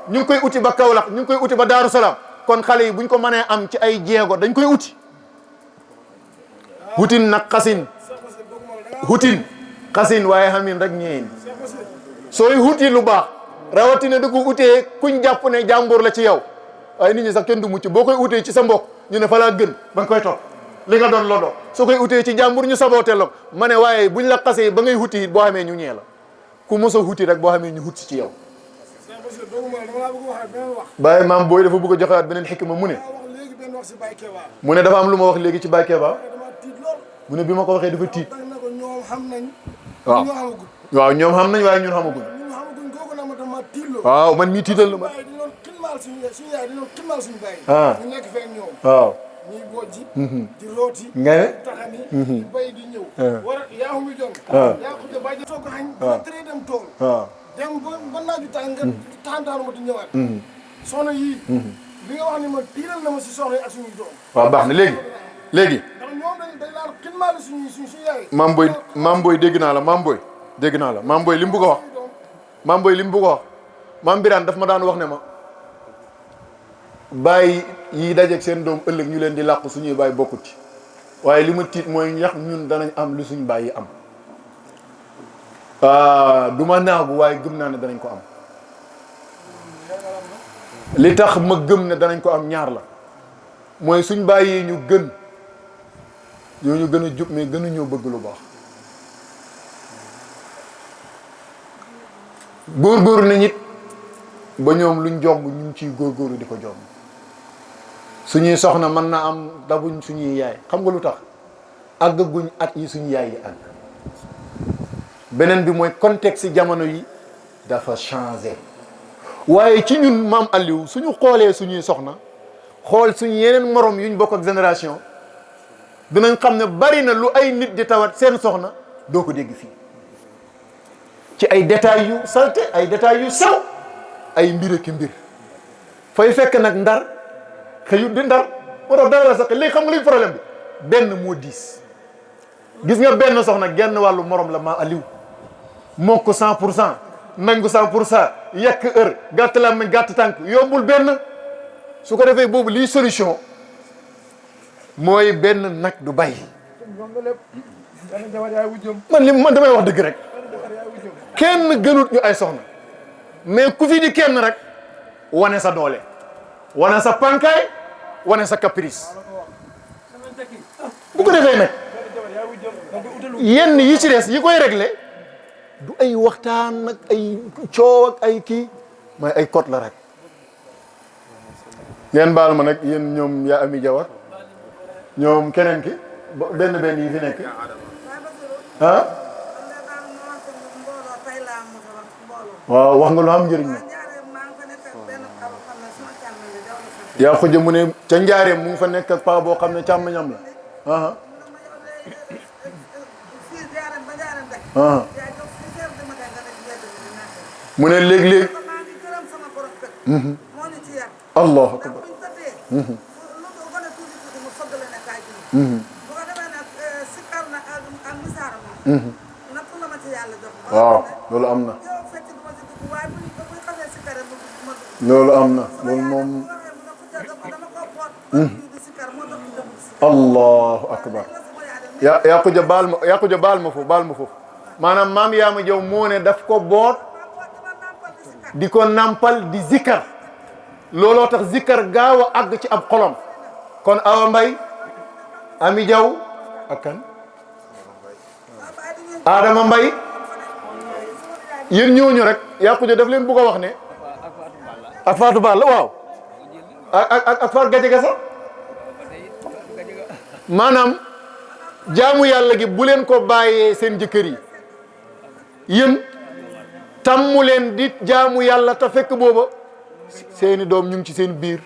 ñu ngi koy uti ba Kaolack ñu ngi koy uti ba Daaru Salaam kon xale yi buñ ko mënee am ci ay jéego dañ koy uti wutin nag xasin hutin xasin waaye xamin rek ñeen sooy huti lu baax rawatina da ko utee kuñ jàpp ne jàmbur la ci yow waaye nit ñi sax kenn du mucc boo koy utee ci sa mbokk ñu ne fa laa gën ba nga koy topp li nga doon lodo soo koy utee ci jàmbur ñu sabooteel la ma ne waaye buñ la xasee ba ngay huti it boo xamee ñu ñee la ku mos a huti rek boo xamee ñu hut si ci yow Baye maam booy dafa bëgg a joxewaat beneen xikma mu ne mu ne dafa am lu ma wax léegi ci Baye Keba mu ne bi ma ko waxee dafa tiit waaw waaw ñoom xam nañ waaye ñun xamaguñ waaw man mii tiital la ma ah waaw ñuy bojji di rooti nga ne taxani di bay di ñëw war yaa xumi jon yaa ko ba togg xañ ba tere dem tool waaw dem ba naaju tàng nga taxantaanu ma di ñëwaat soxna yii li nga wax ni ma tiiral na ma si soxna yi ak suñuy doom waaw baax na léegi ndax ñoom dañ laan xinmaale suñu yaay maam booy dégg naa la maam booy dégg naa la maam booy li mu bëgg a wax maam booy li mu bëgg a wax maam Birane daf ma daan wax ne ma bàyyi yi dajeeg seen doom ëllëg ñu leen di làqu suñuy bàyyi bokkut ci waaye li ma tiit mooy ñax ñun danañ am lu suñu bàyyi am du ma naagu waaye gëm naa ne danañ ko am li tax ma gëm ne danañ ko am ñaar la mooy suñ bàyyi ñu gën ñooñu gën a jub mais gën a ñoo bëgg lu baax góorgóorlu nañ it ba ñoom luñ jomb ñu ngi ciy góorgóorlu di ko jomb suñuy soxna mën na am dabuñ suñuy yaay xam nga lu tax àggaguñ at yi suñu yaay yi àgg beneen bi mooy contexte jamono yi dafa changé waaye ci ñun maam Aliou suñu xoolee suñuy soxna xool suñu yeneen morom yuñ bokk ak génération dinañ xam ne bari na lu ay nit di tawat seen soxna doo ko dégg fii ci ay détails yu salte ay détails yu sew ay mbir ki mbir fay fekk nag ndar xëyut di ndar moo tax dara la sax léegi xam nga luy problème bi benn moo diis gis nga benn soxna genn wàllu morom la maa Aliou moo ko 100% nangu 100% yekk heure gàtt làmmiñ gàtt tànk yombul benn su ko defee boobu lii solution mooy benn nag du bay man damay wax dëgg rek kenn gënut ñu ay soxna mais ku fi di kenn rek wane sa doole wane sa pànkaay wane sa caprice bu ko defee nag yenn yi ci des yi koy réglé du ay waxtaan ak ay coow ak ay kii mais ay code la rek ngeen baal ma nag yéen ñoom yaa ami jawar ñoom keneen ki benn yi fi nekk ah waaw wax nga lu am njëriñ na yaa ko jëm mu ne ca njaareem mu ngi fa nekk ak paa boo xam ne càmmañam la mu ne léeg-léeg allahu akbar waaw loolu am na loolu am na loolu moom allahu akbar yaa ko ja baal ma foofu maanaam maam yaa ma jaw moo ne daf ko boot di ko nampal di zikkar looloo tax zikkar gaaw a àgg ci ab xolom kon Awa Mbay Ami Jaw ak kan Adama Mbay yéen ñooñu rek yaa ko ja daf leen bëgg a wax ne ak Fatou Balla waaw ak Fatou Gadiaga sax maanaam jaamu yàlla gi bu leen ko bàyyee seen jëkkër yi yéen tàmmu leen di jaamu yàlla te fekk booba seeni doom ñu ngi ci seen biir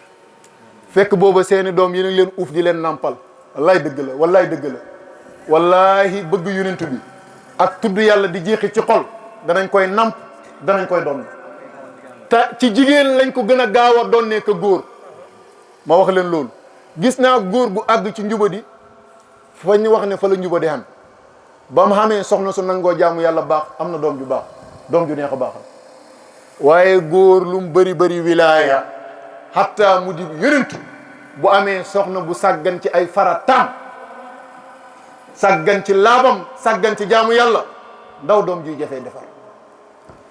fekk booba seeni doom yéen a ngi leen uuf di leen nampal wallaay dëgg la wallaay dëgg la wallahi bëgg yonent bi ak tudd yàlla di jeexi ci xol danañ koy namp danañ koy doon te ci jigéen lañ ko gën a gaaw a doonee ko góor ma wax leen loolu gis naa góor gu àgg ci njubadi fa ñu wax ne fa la njubadi xam ba mu xamee soxna su nangoo jaamu yàlla baax am na doom ju baax doom ju neex a baaxal waaye góor lu mu bëri wilaaya hatta mu di yonent bu amee soxna bu sàggan ci ay farataam sàggan ci laabam sàggan ci jaamu yàlla ndaw doom juy jafee defar.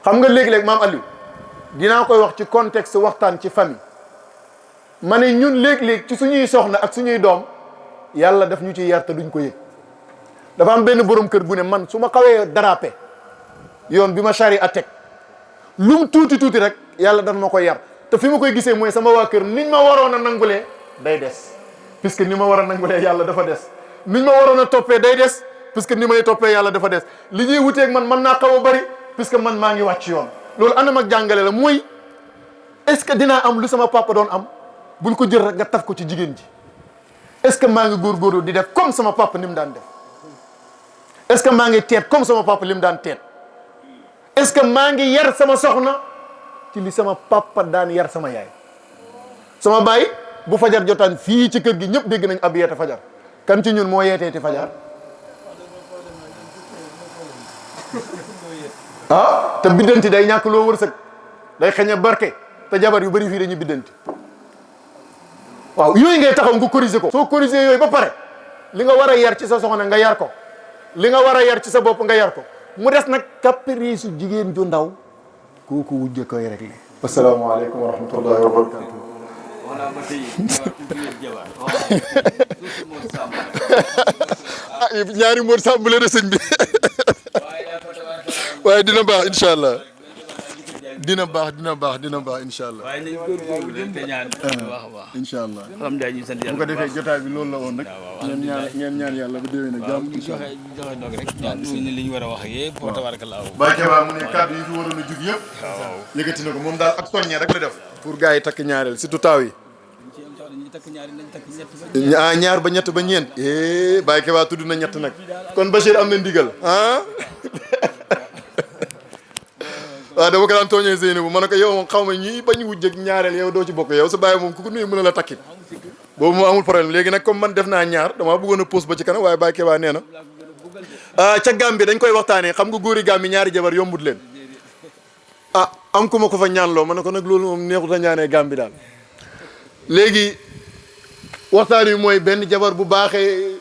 xam nga léegi-léeg maam Aliou dinaa koy wax ci contexte waxtaan ci famille ma ne ñun léeg-léeg ci suñuy soxna ak suñuy doom yàlla daf ñu ci yar te duñ ko yëg. dafa am benn borom kër bu ne man su ma xawee dérapé yoon bi ma chari a teg lum tuuti tuuti rek yàlla daf ma koy yar te fi ma koy gisee mooy sama waa kër niñ ma waroon a nangulee day des puisque ni ma war a nangulee yàlla dafa des niñ ma waroon a toppee day des puisque ni may toppee yàlla dafa des li ñuy wuteeg man mën naa xaw a bari puisque man maa ngi wàcc yoon. loolu anam ak jàngale la mooy est-ce que dinaa am lu sama papa doon am bul ko jël rek nga taf ko ci jigéen ji est-ce que maa ngi góorgóorlu di def comme sama papa ni mu daan def est-ce que maa ngi teet comme sama papa li mu daan teet est-ce que maa ngi yar sama soxna ci li sama papa daan yar sama yaay. sama baay bu fajar jotaan fii ci kër gi ñëpp dégg nañ ab yeete fajar kan ci ñun moo yeeteeti fajar ah te biddanti day ñàkk loo wërsëg day xeñ a barke te jabar yu bari fii dañuy biddanti waaw yooyu ngay taxaw nga corriger ko. soo corriger yooyu ba pare li nga war a yar ci sa soxna nga yar ko li nga war a yar ci sa bopp nga yar ko mu des nag caprice su jigéen ju ndaw kooku wujje koy réglé. asalaamaaleykum wa rahmatullahi wa barakatuh. ñaari Mor Samb la de sëñ bi waaye dina baax incha allah dina baax incha allah. waaye nañ góorgóorlu rek te ñaan bu baax a baax. incha allah alhamdulilah ñu sant bu yàlla ko defee jotaay bi loolu la woon rek. ngeen ñaan yàlla ba déwén ak jàmm. incha allah joxe ndoog rek ñaan ñu li ñu war a wax yëpp. waaw tabarakallah. Baye Keba mu ne kàddu yi fi waroon a jug yëpp. waaw yëkkati na ko moom daal ak soññee rek la def. pour gars yi takk ñaareel surtout taaw yi. ñu takk ñaari nañ takk ñett ah ñaar ba ñett ba ñeent. Baye Keba tudd na ñett nag kon Bachir am na ndigal ah. waaw dama ko daan tooñee Zeynabou ma ne ko yow moom xaw ma ñii bañ wujjeg ñaareel yow doo ci bokk yow sa bàyyi moom ku ko nuyu mën a la takkit boobu moo amul problème léegi nag comme man def naa ñaar damaa bëggoon a pause ba ci kanam waaye Baye Keba nee na ca Gambie dañ koy waxtaanee xam nga góori Gambie ñaari jabar yombut leen am ku ma ko fa ñaanloo ma ne ko nag loolu moom neexut a ñaanee Gambie daal léegi waxtaan wi mooy benn jabar bu baaxee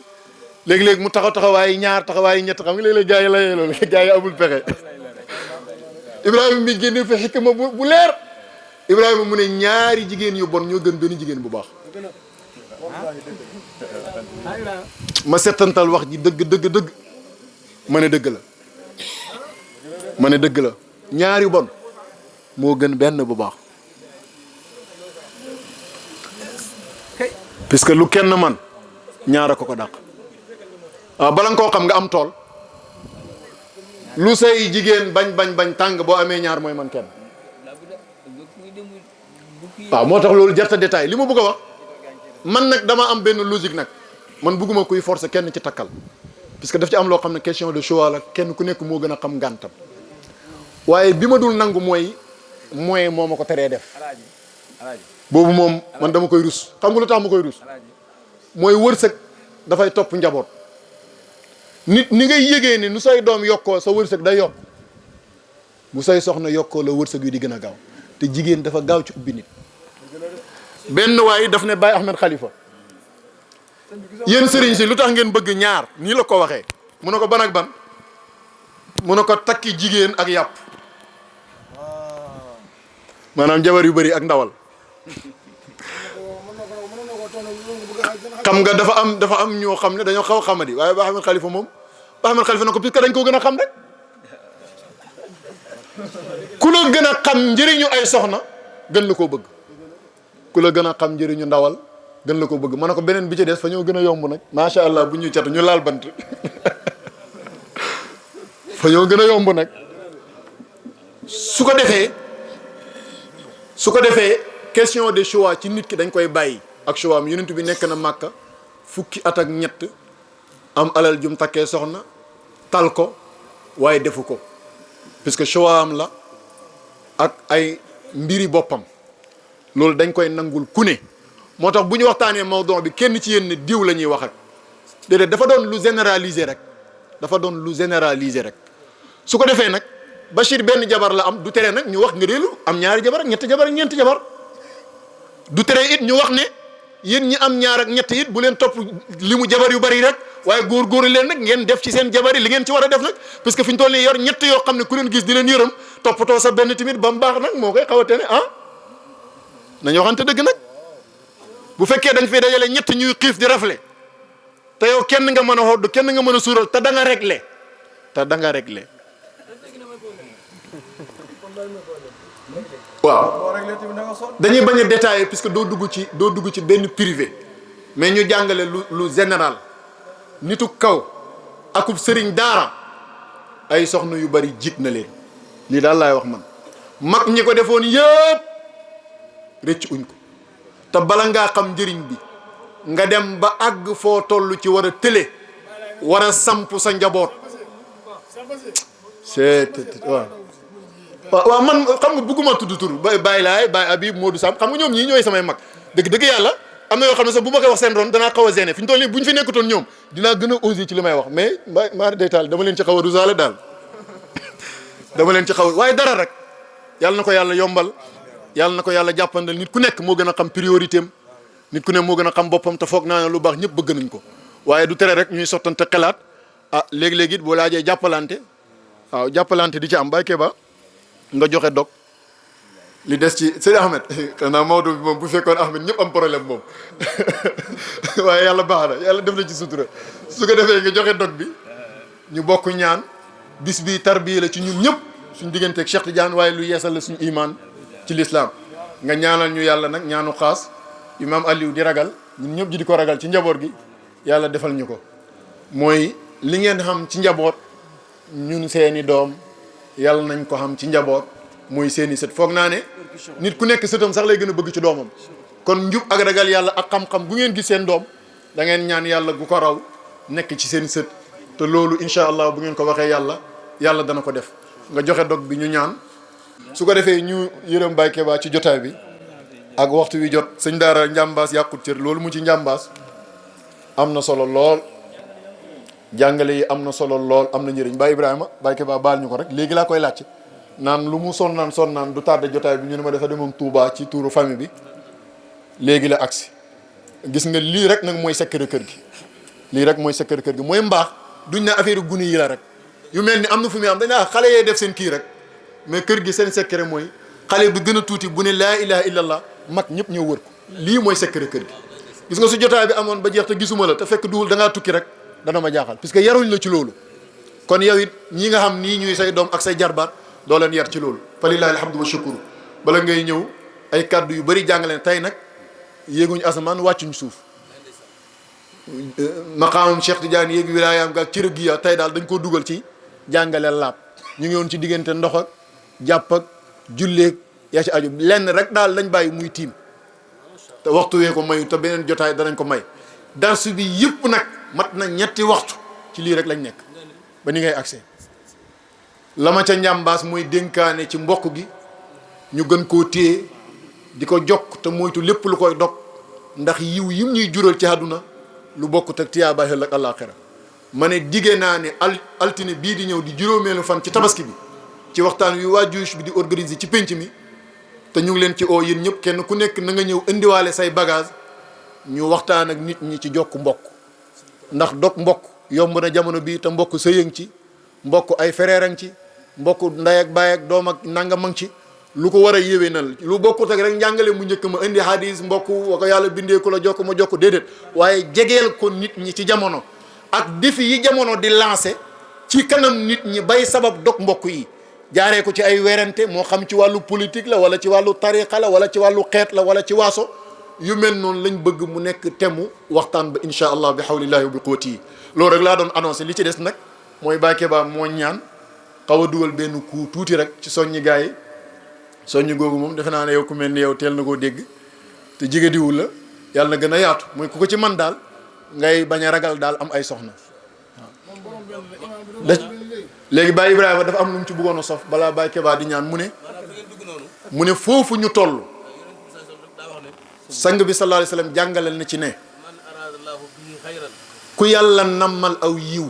léegi-léegi mu taxawaay ñaar taxawaay ñett xam nga léeg-léeg gars yi layee loolu gars yi amul pexe Ibrahima mi génne fi xikma bu leer Ibrahima mu ne ñaari jigéen yu bon ñoo gën benn jigéen bu baax ma settantal wax ji dëgg ma ne dëgg la ñaari yu bon moo gën benn bu baax puisque lu kenn man ñaara ko dàq waaw bala nga koo xam nga am tool lu say jigéen bañ tàng boo amee ñaar mooy man kenn waaw moo tax loolu jarta détail li ma bëgg a wax man nag dama am benn logique nag man bëgguma kuy forcer kenn ci takkal parce que daf ci am loo xam ne question de choix la kenn ku nekk moo gën a xam ngàntam waaye bi ma dul nangu mooy moo ma ko teree def boobu moom man dama koy rus xam nga lu tax ma koy rus mooy wërsëg dafay topp njaboot nit ni ngay yëgee ni nu say doom yokkoo sa wërsëg day yokk bu say soxna yokkoo la wërsëg yu di gën a gaaw te jigéen dafa gaaw ci ubbi nit benn waaye daf ne Baye Ahmed Khalifa yéen sëriñ si lu tax ngeen bëgg ñaar nii la ko waxee mu ne ko ban ak ban mu ne ko takki jigéen ak yàpp maanaam jabar yu bëri ak ndawal xam nga dafa am ñoo xam ne dañoo xaw a xamadi waaye Baye Ahmed Khalifa moom Baye Ahmed Khalifa na ko puisque dañ ko gën a xam rek ku la gën a xam njëriñu ay soxna gën la koo bëgg ku la gën a xam njëriñu ndawal gën la ko bëgg ma ne ko beneen bi ci des fa ñoo gën a yomb nag macha allah bu ñuy catu ñu laal bant fa ñoo gën a yomb nag su ko defee question de choix ci nit ki dañ koy bàyyi ak choix am yonent bi nekk na Màkka fukki at ak ñett am alal jum takkee soxna tal ko waaye defu ko puisque choix am la ak ay mbiri boppam loolu dañ koy nangul ku ne moo tax bu ñu waxtaanee mawduu bi kenn ci yéen ne diw la ñuy wax ak déedéet dafa doon lu généraliser rek su ko defee nag Bachir benn jabar la am du tere nag ñu wax nga deelu am ñaari jabar ak ñetti jabar ak ñeenti jabar du tere it ñu wax ne yéen ñi am ñaar ak ñett it bu leen topp li mu jabar yu bari rek waaye góorgóorlu leen nag ngeen def ci seen jabar yi li ngeen ci war a def nag parce que fi ñu toll nii yor ñett yoo xam ne ku leen gis di leen yërëm toppatoo sa benn tamit ba mu baax nag moo koy xaw a tene nañu waxante dëgg nag bu fekkee da nga fi dajale ñett ñuy xiif di rafle te yow kenn nga mën a xodd kenn nga mën a suural te da nga réglé waaw dañuy bañ a détailler puisque doo dugg ci benn privé mais ñu jàngale lu général nitu kaw akub sëriñ daara ay soxna yu bari jig na leen lii daal laay wax man mag ñi ko defoon yëpp rëcc uñ ko te bala ngaa xam njëriñ bi nga dem ba àgg foo toll ci war a tële war a samp sa njaboot waaw man xam nga bëgguma tudd tur Baye Laay Baye Habib Modou Sam xam nga ñoom ñii ñooy samay mag dëgg yàlla am na yoo xam ne sax bu ma koy wax seen ron danaa xaw a gêné fi ñu toll nii bu ñu fi nekkutoon ñoom dinaa gën a osé ci li may wax mais maa day taal dama leen ci xaw a rusaale daal dama leen ci xaw a waaye dara rek yàlla na ko yàlla yombal yàlla na ko yàlla jàppandal nit ku nekk moo gën a xam priorité am nit ku ne moo gën a xam boppam te foog naa ne lu baax ñëpp bëgg nañ ko waaye du tere rek ñuy sottante xalaat léegi-léegi it boo laajee jàppalante waaw jàppalante di ci am Baye Keba nga joxe dog li des ci Seydi Ahmed xanaa Maodo bi moom bu fekkoon Ahmed ñëpp am problème moom waaye yàlla baax na yàlla def na ci sutura su ko defee nga joxe dog bi ñu bokk ñaan bis bi tarbiya la ci ñun ñëpp suñ digganteeg Cheikh Tidiane waaye lu yeesal la suñu iman ci l'islam nga ñaanal ñu yàlla nag ñaanu xaas imam Aliou di ragal ñun ñëpp ji di ko ragal ci njaboot gi yàlla defal ñu ko mooy li ngeen xam ci njaboot ñun seeni doom yàlla nañ ko xam ci njaboot mooy seeni sët foog naa ne nit ku nekk sëtam sax lay gën a bëgg ci doomam kon njub ak ragal yàlla ak xam-xam bu ngeen gis seen doom da ngeen ñaan yàlla gu ko raw nekk ci seen sët te loolu incha allah bu ngeen ko waxee yàlla dana ko def nga joxe dog bi ñu ñaan su ko defee ñu yërëm Baye Keba ci jotaay bi ak waxtu wi jot sëñ daara njàmbaas yàqut cër loolu mu ci njàmbaas am na solo lool jàngale yi am na solo lool am na njëriñ Baye Ibrahima Baye Keba baal ñu ko rek léegi laa koy laajte naan lu mu sonnaan du tardé jotaay bi ñu ne ma dafa demoon Touba ci tuuru famille bi léegi la agsi gis nga lii rek nag mooy secret kër gi lii rek mooy secret kër gi mooy mbaax duñ ne affaire gune yi la rek yu mel ni am na fu muy am dañ xale yee def seen kii rek mais kër gi seen secret mooy xale bi gën a tuuti bu ne laa ilaha illallah mag ñëpp ñëw wër ko lii mooy secret kër gi gis nga su jotaay bi amoon ba jeex te gisuma la te fekk duwul da ngaa tukki rek dana ma jaaxal puisque yaruñ la ci loolu kon yow it ñi nga xam nii ñuy say doom ak say jarbaat doo leen yar ci loolu fa lillahi alhamdu wa shukuru bala ngay ñëw ay kàddu yu bëri jàngaleen tey nag yéeguñ asamaan wàccuñ suuf maqaamam Cheikh Tidiane yéegi wilaayaam ga ak cërëg gi ya tey daal dañ koo dugal ci jàngale laab ñu ngi woon ci diggante ndox ak jàpp ak julleeg yaa ci aju lenn rek daal lañ bàyyi muy tiim te waxtu wee ko mayu te beneen jotaay danañ ko may darsu bi yëpp nag mat na ñetti waxtu ci lii rek lañ nekk ba ni ngay accès la ma ca njàmbaas mooy dénkaane ci mbokk gi ñu gën koo téye di ko jokk te moytu lépp lu koy dog ndax yiw yim ñuy jural ci àdduna lu bokkut ak tiyaaba ëllëg àllaaxira ma ne digee naa ne altine bii di ñëw di juróomeelu fan ci tabaski bi ci waxtaan wi waa Juyush bi di organiser ci pénc mi te ñu ngi leen ci oo yéen ñëpp kenn ku nekk na nga ñëw indiwaale say bagage ñu waxtaan ak nit ñi ci jokk mbokk ndax dog mbokk yomb na jamono bii te mbokk sëyëng ci mbokk ay frère ci mbokk nday ak baay ak doom ak nangam ci lu ko war a yéwénal lu bokkut ak rek njàngale mu njëkk ma indi hadis mbokk wa ko yàlla bindee ku la jokk ma jokk déedéet waaye jegeel ko nit ñi ci jamono ak défi yi jamono di lancé ci kanam nit ñi bay sabab dog mbokk yi jaaree ko ci ay werante moo xam ci wàllu politique la wala ci wàllu tariqa la wala ci wàllu xeet la wala ci waaso yu mel noonu lañ bëgg mu nekk temu waxtaan ba incha allah bi hawlillahi wa bi quwwati yi loolu rek laa doon annoncé li ci des nag mooy Baye Keba moo ñaan xaw a dugal benn coup tuuti rek ci soññi gars yi soññi googu moom defe naa ne yow ku mel ni yow teel na koo dégg te jige diwul la yàlla na gën a yaatu mooy ku ko ci man daal ngay bañ a ragal daal am ay soxna waaw léegi Baye Ibrahima dafa am lu mu ci bëggoon a sof balaa Baye Keba di ñaan mu ne foofu ñu toll sang bi sallallahu alayhi wasallam jàngalal na ci ne ku yàlla nammal aw yiw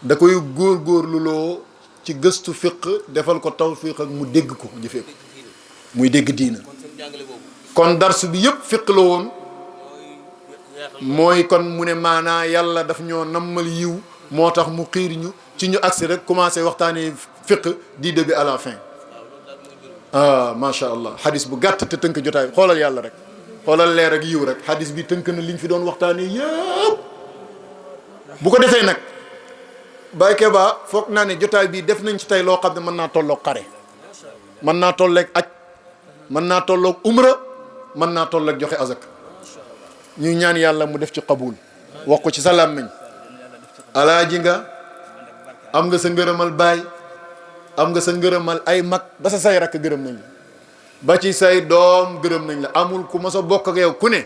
da koy góorgóorlu loo ci gëstu fiq defal ko tawfiq ak mu dégg ko jëfee ko muy dégg diina kon darsu bi yëpp fiq la woon mooy kon mu ne maanaa yàlla daf ñoo nammal yiw moo tax mu xiir ñu ci ñu agsi rek commencé waxtaanee fiq du début à la fin macha allah hadis bu gàtt te tënk jotaay xoolal yàlla rek xoolal leer ak yiw rek hadis bi tënk na liñ fi doon waxtaanee yëpp bu ko defee nag Baye Keba foog naa ne jotaay bii def nañ ci tey loo xam ne mën naa tolloog xare mën naa tolloog aj mën naa tolloog umra mën naa tolloog joxe azak ñuy ñaan yàlla mu def ci qabul wax ko ci sa làmmiñ alaaji nga am nga sa ngërëmal baay am nga sa ngërëmal ay mag ba sa say rakk gërëm nañ la ba ci say doom gërëm nañ la amul ku ma sa bokk ak yow ku ne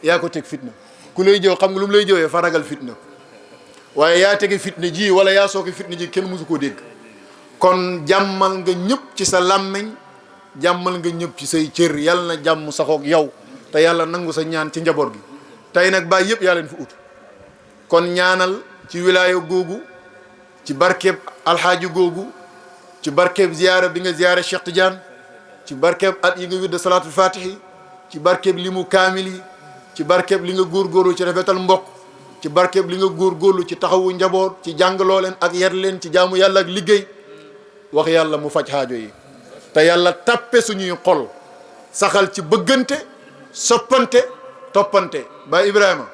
yaa ko teg fitna ku lay jëw xam nga lu mu lay jëwee fa ragal fitna waaye yaa tege fitna ji wala yaa sooke fitna ji kenn mësu koo dégg kon jàmmal nga ñëpp ci sa làmmiñ jàmmal nga ñëpp ci say cër yàlla na jàmm saxoog yow te yàlla nangu sa ñaan ci njaboot gi tey nag baay yëpp yaa leen fi ut kon ñaanal ci wilaaya googu ci barkeeb alxaaji googu ci barkeeb ziyaara bi nga ziyaara Cheikh Tidiane ci barkeeb at yi nga wirde salaatul fatihi ci barkeeb li mu kaamil yi ci barkeeb li nga góorgóorlu ci rafetal mbokk ci barkeeb li nga góorgóorlu ci taxawu njaboot ci jàngaloo leen ak yar leen ci jaamu yàlla ak liggéey wax yàlla mu faj xaajo yi te yàlla tappe suñuy xol saxal ci bëggante soppante toppante ba Ibrahima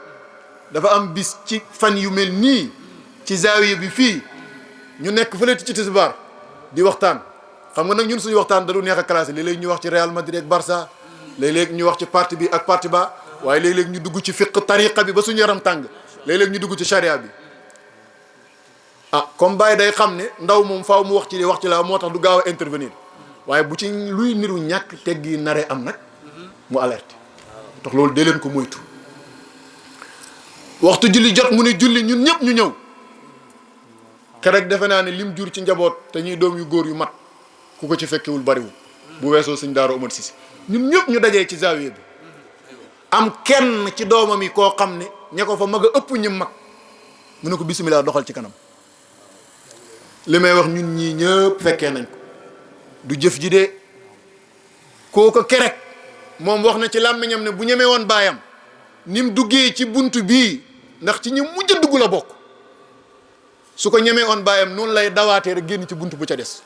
dafa am bis ci fan yu mel nii ci zaawiya bi fii ñu nekk fële ci tisbaar di waxtaan xam nga nag ñun suñu waxtaan da du neex a classé léeg-léeg ñu wax ci Real Madrid ak Barça léeg-léeg ñu wax ci parti bi ak parti ba waaye léeg-léeg ñu dugg ci fiq tariqa bi ba suñu yaram tàng léeg-léeg ñu dugg ci charia bi comme Baye day xam ne ndaw moom faaw mu wax ci la moo tax du gaaw a intervenir waaye bu ci luy niru ñàkk teggi nare am nag mu alerte tax loolu dee leen ko moytu waxtu julli jot mu ne julli ñun ñëpp ñu ñëw keroog defe naa ne lim jur ci njaboot te ñuy doom yu góor yu mat ku ko ci fekkewul bariwul bu weesoo sëñ Daara Omar Cissé ñun ñëpp ñu dajee ci zaawiya bi am kenn ci doomam yi koo xam ne ña ko fa mag a ëpp ñi mag mu ne ko bisimilah doxal ci kanam li may wax ñun ñii ñëpp fekkee nañ ko du jëf ji de kooko kerek moom wax na ci làmmiñam ne bu ñemee woon baayam ni mu duggee ci buntu bii ndax ci ñu mujj a dugg la bokk su ko ñemee woon baayam noonu lay dawaatee rek génn ci buntu bu ca des.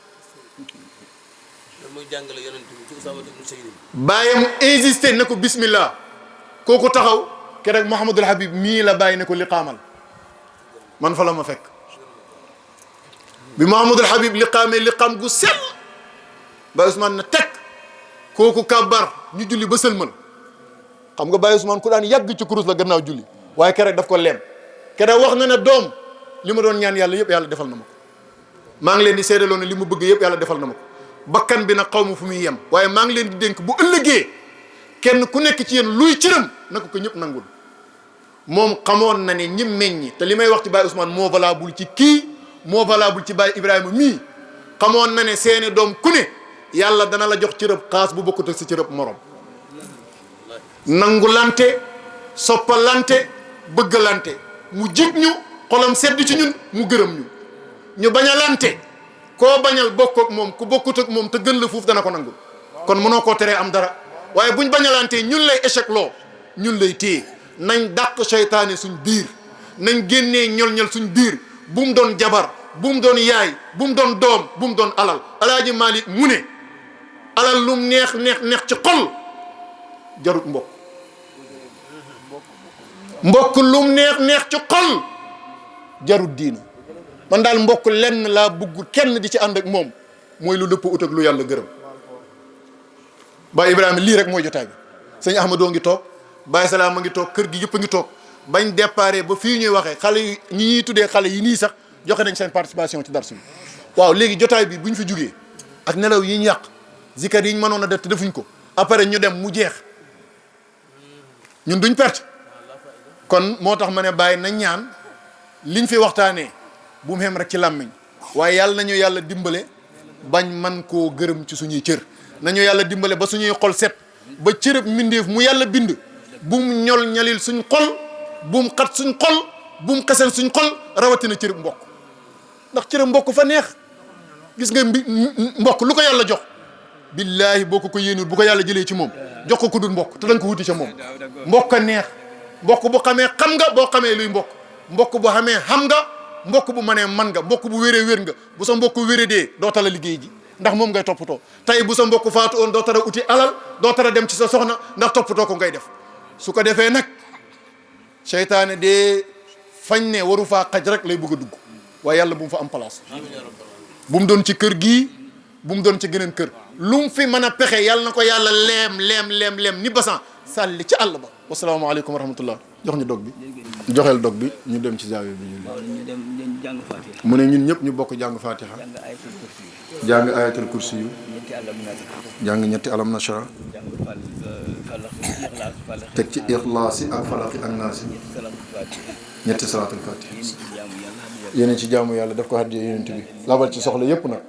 muy jàngale yonent bi ci Usaama ibn Zayd. baayam insisté na ko bismillah kooku taxaw kerek Mouhamadul Habib mii la bàyyi ne ko liqaamal man fa la ma fekk bi Mouhamadul Habib liqaamee liqaam gu sell Baye Ousmane na teg kooku kàbbar ñu julli ba sëlmal xam nga Baye Ousmane ku daan yàgg ci kurus la gannaaw julli waaye keroog daf ko leem keroog wax na ne doom li ma doon ñaan yàlla yëpp yàlla defal na ma ko maa ngi leen di seedaloo ne li mu bëgg yëpp yàlla defal na ma ko bakkan bi nag xaw ma fu muy yem waaye maa ngi leen di dénk bu ëllëgee kenn ku nekk ci yéen luy cëram na ko ñëpp nangul moom xamoon na ne ñi meññi te li may wax ci Baye Ousmane moo valable ci kii moo valable ci Baye Ibrahima mii xamoon na ne seeni doom ku ne yàlla dana la jox cërëb xaas bu bokkut ak si cërëb morom nangulante soppalante bëggalante mu jig ñu xolam sedd ci ñun mu gërëm ñu ñu bañalante koo bañal bokk ak moom ku bokkut ak moom te gën la fuuf dana ko nangul kon mënoo koo teree am dara waaye buñ bañalante ñun lay échec loo ñun lay téye nañ dàq seytaane suñ biir nañ génnee ñol-ñol suñ biir bu mu doon jabar bu mu doon yaay bu mu doon doom bu mu doon alal alaaji Malick mu ne alal lum neex ci xol jarut mbokk lum neex ci xol jarut diina man daal mbokk lenn laa bugg kenn di ci ànd ak moom mooy lu dëpp ut ak lu yàlla gërëm Baye Ibrahima lii rek mooy jotaay bi sëñ Ahmadou ngi toog Baye Salaam a ngi toog kër gi yëpp a ngi toog bañ déparé ba fii ñuy waxee xale yi ñi ñuy tuddee xale yi nii sax joxe nañ seen participation ci darsu bi waaw léegi jotaay bi bu ñu fi jugee ak nelaw yi ñu yàq zikar yi ñu mënoon a def te defuñ ko après ñu dem mu jeex ñun duñ perte kon moo tax ma ne bàyyi nañ ñaan liñ fi waxtaanee bu mu xem rek ci làmmiñ waaye yàlla nañu yàlla dimbale bañ man koo gërëm ci suñuy cër nañu yàlla dimbale ba suñuy xol set ba cërëb mbindeef mu yàlla bind bum ñol ñalil suñ xol bum xat suñ xol bum xesel suñ xol rawatina cërëb mbokk ndax cërëb mbokk fa neex gis nga mbokk lu ko yàlla jox billaahi boo ko yéenul bu ko yàlla jëlee ci moom jox ko ku dul mbokk te da nga ko wuti ca moom mbokk a neex mbokk bu xamee xam nga boo xamee luy mbokk bu xamee xam nga mbokk bu mënee man nga mbokk bu wéree wér nga bu sa mbokk wéree dee doo tala liggéey ji ndax moom ngay toppatoo tey bu sa mbokk faatu woon doo tara uti alal doo tara dem ci sa soxna ndax toppatoo ko ngay def su ko defee nag seytaane dee fañ ne waru faa xaj rek lay bëgg a dugg waaye yàlla bu mu fa am place bu mu doon ci kër gii bu mu doon ci geneen kër lu mu fi mën a pexe yàlla na ko yàlla leem ni basan sàlli ci àll ba wasalaamaaleykum wa rahmatullah jox ñu dog bi joxeel dog bi ñu dem ci zaawiya bi ñu dem jàng Fatiha. mu ne ñun ñëpp ñu bokk jàng Fatiha jàng ayatul kursi yu jàng ñetti alam nashra teg ci ixlaasi ak falaqi ak naasi ñetti salaatul Fatiha yéen ci jaamu yàlla daf ko hadiya yonent bi labal ci soxla yëpp nag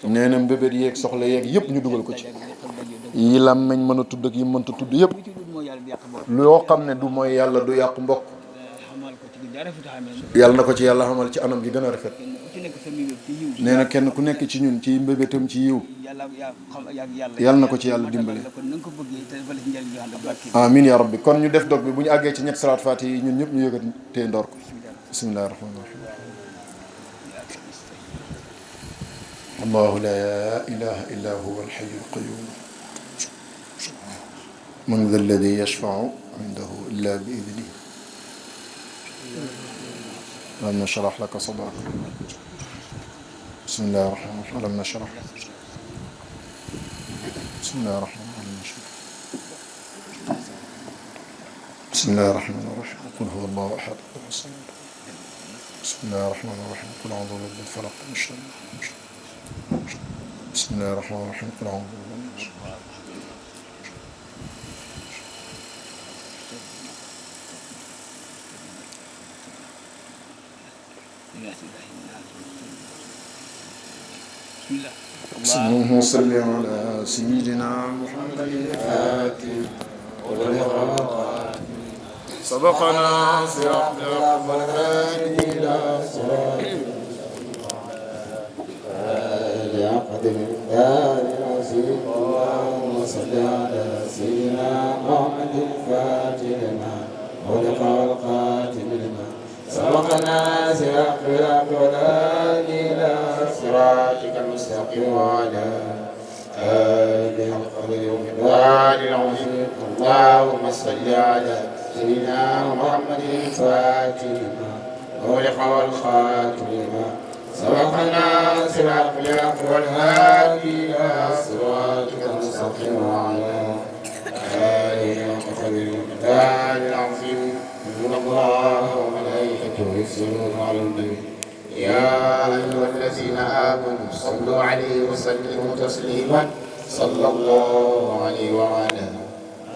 nee na mbébét yeeg soxla yeeg yëpp ñu dugal ko ci yi làmmiñ mën a tudd ak yi mënta tudd yëpp loo xam ne du mooy yàlla du yàqu mbokk yàlla na ko ci yàlla xamal ci anam gi gën a rafet nee na kenn ku nekk ci ñun ci mbébétam ci yiw yàlla na ko ci yàlla dimbale amin ya rabbi kon ñu def dog bi bu ñu àggee ci ñett salaat faati yi ñun ñëpp ñu yëgat tey ndoor ko bismillahi rahmani rahim allahu la ilaha illa huwa alhayyu alqayyum man dha alladi yashfau indahu illa bi idnihi alam nashrah laka sadrak bismillahi rahmani rahim alam nashrah bismillahi rahmani rahim bismillahi rahmani rahim qul huwa allahu ahad bismillahi rahmani rahim qul a'udhu bi rabbil falaq min sharri ma khalaq bismillahi rahmani rahim qul a'udhu bi rabbin nas اللهم صل على سيدنا محمد الفاتح سبقنا صراط الهادي إلى صراط قدر الدار العظيم اللهم صل على سيدنا محمد الفاتح لما خلق والقاتم لما سبقنا صراط الهادي إلى صراطك المستقيم وعلى آله قدر الدار العظيم اللهم صل على سيدنا محمد الفاتح لما خلق والخاتم لما سبقنا صراط الهادي إلى صراطك المستقيم وعلى آله قدر الدار العظيم إن الله وملائكته يصلون على النبي يا أيها الذين آمنوا صلوا عليه وسلموا تسليما صلى الله عليه وعلى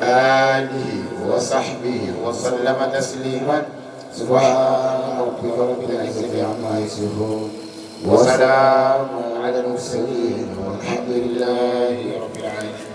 آله وصحبه وسلم تسليما سبحان ربك رب العزة عما يصفون وسلام على المرسلين والحمد لله رب العالمين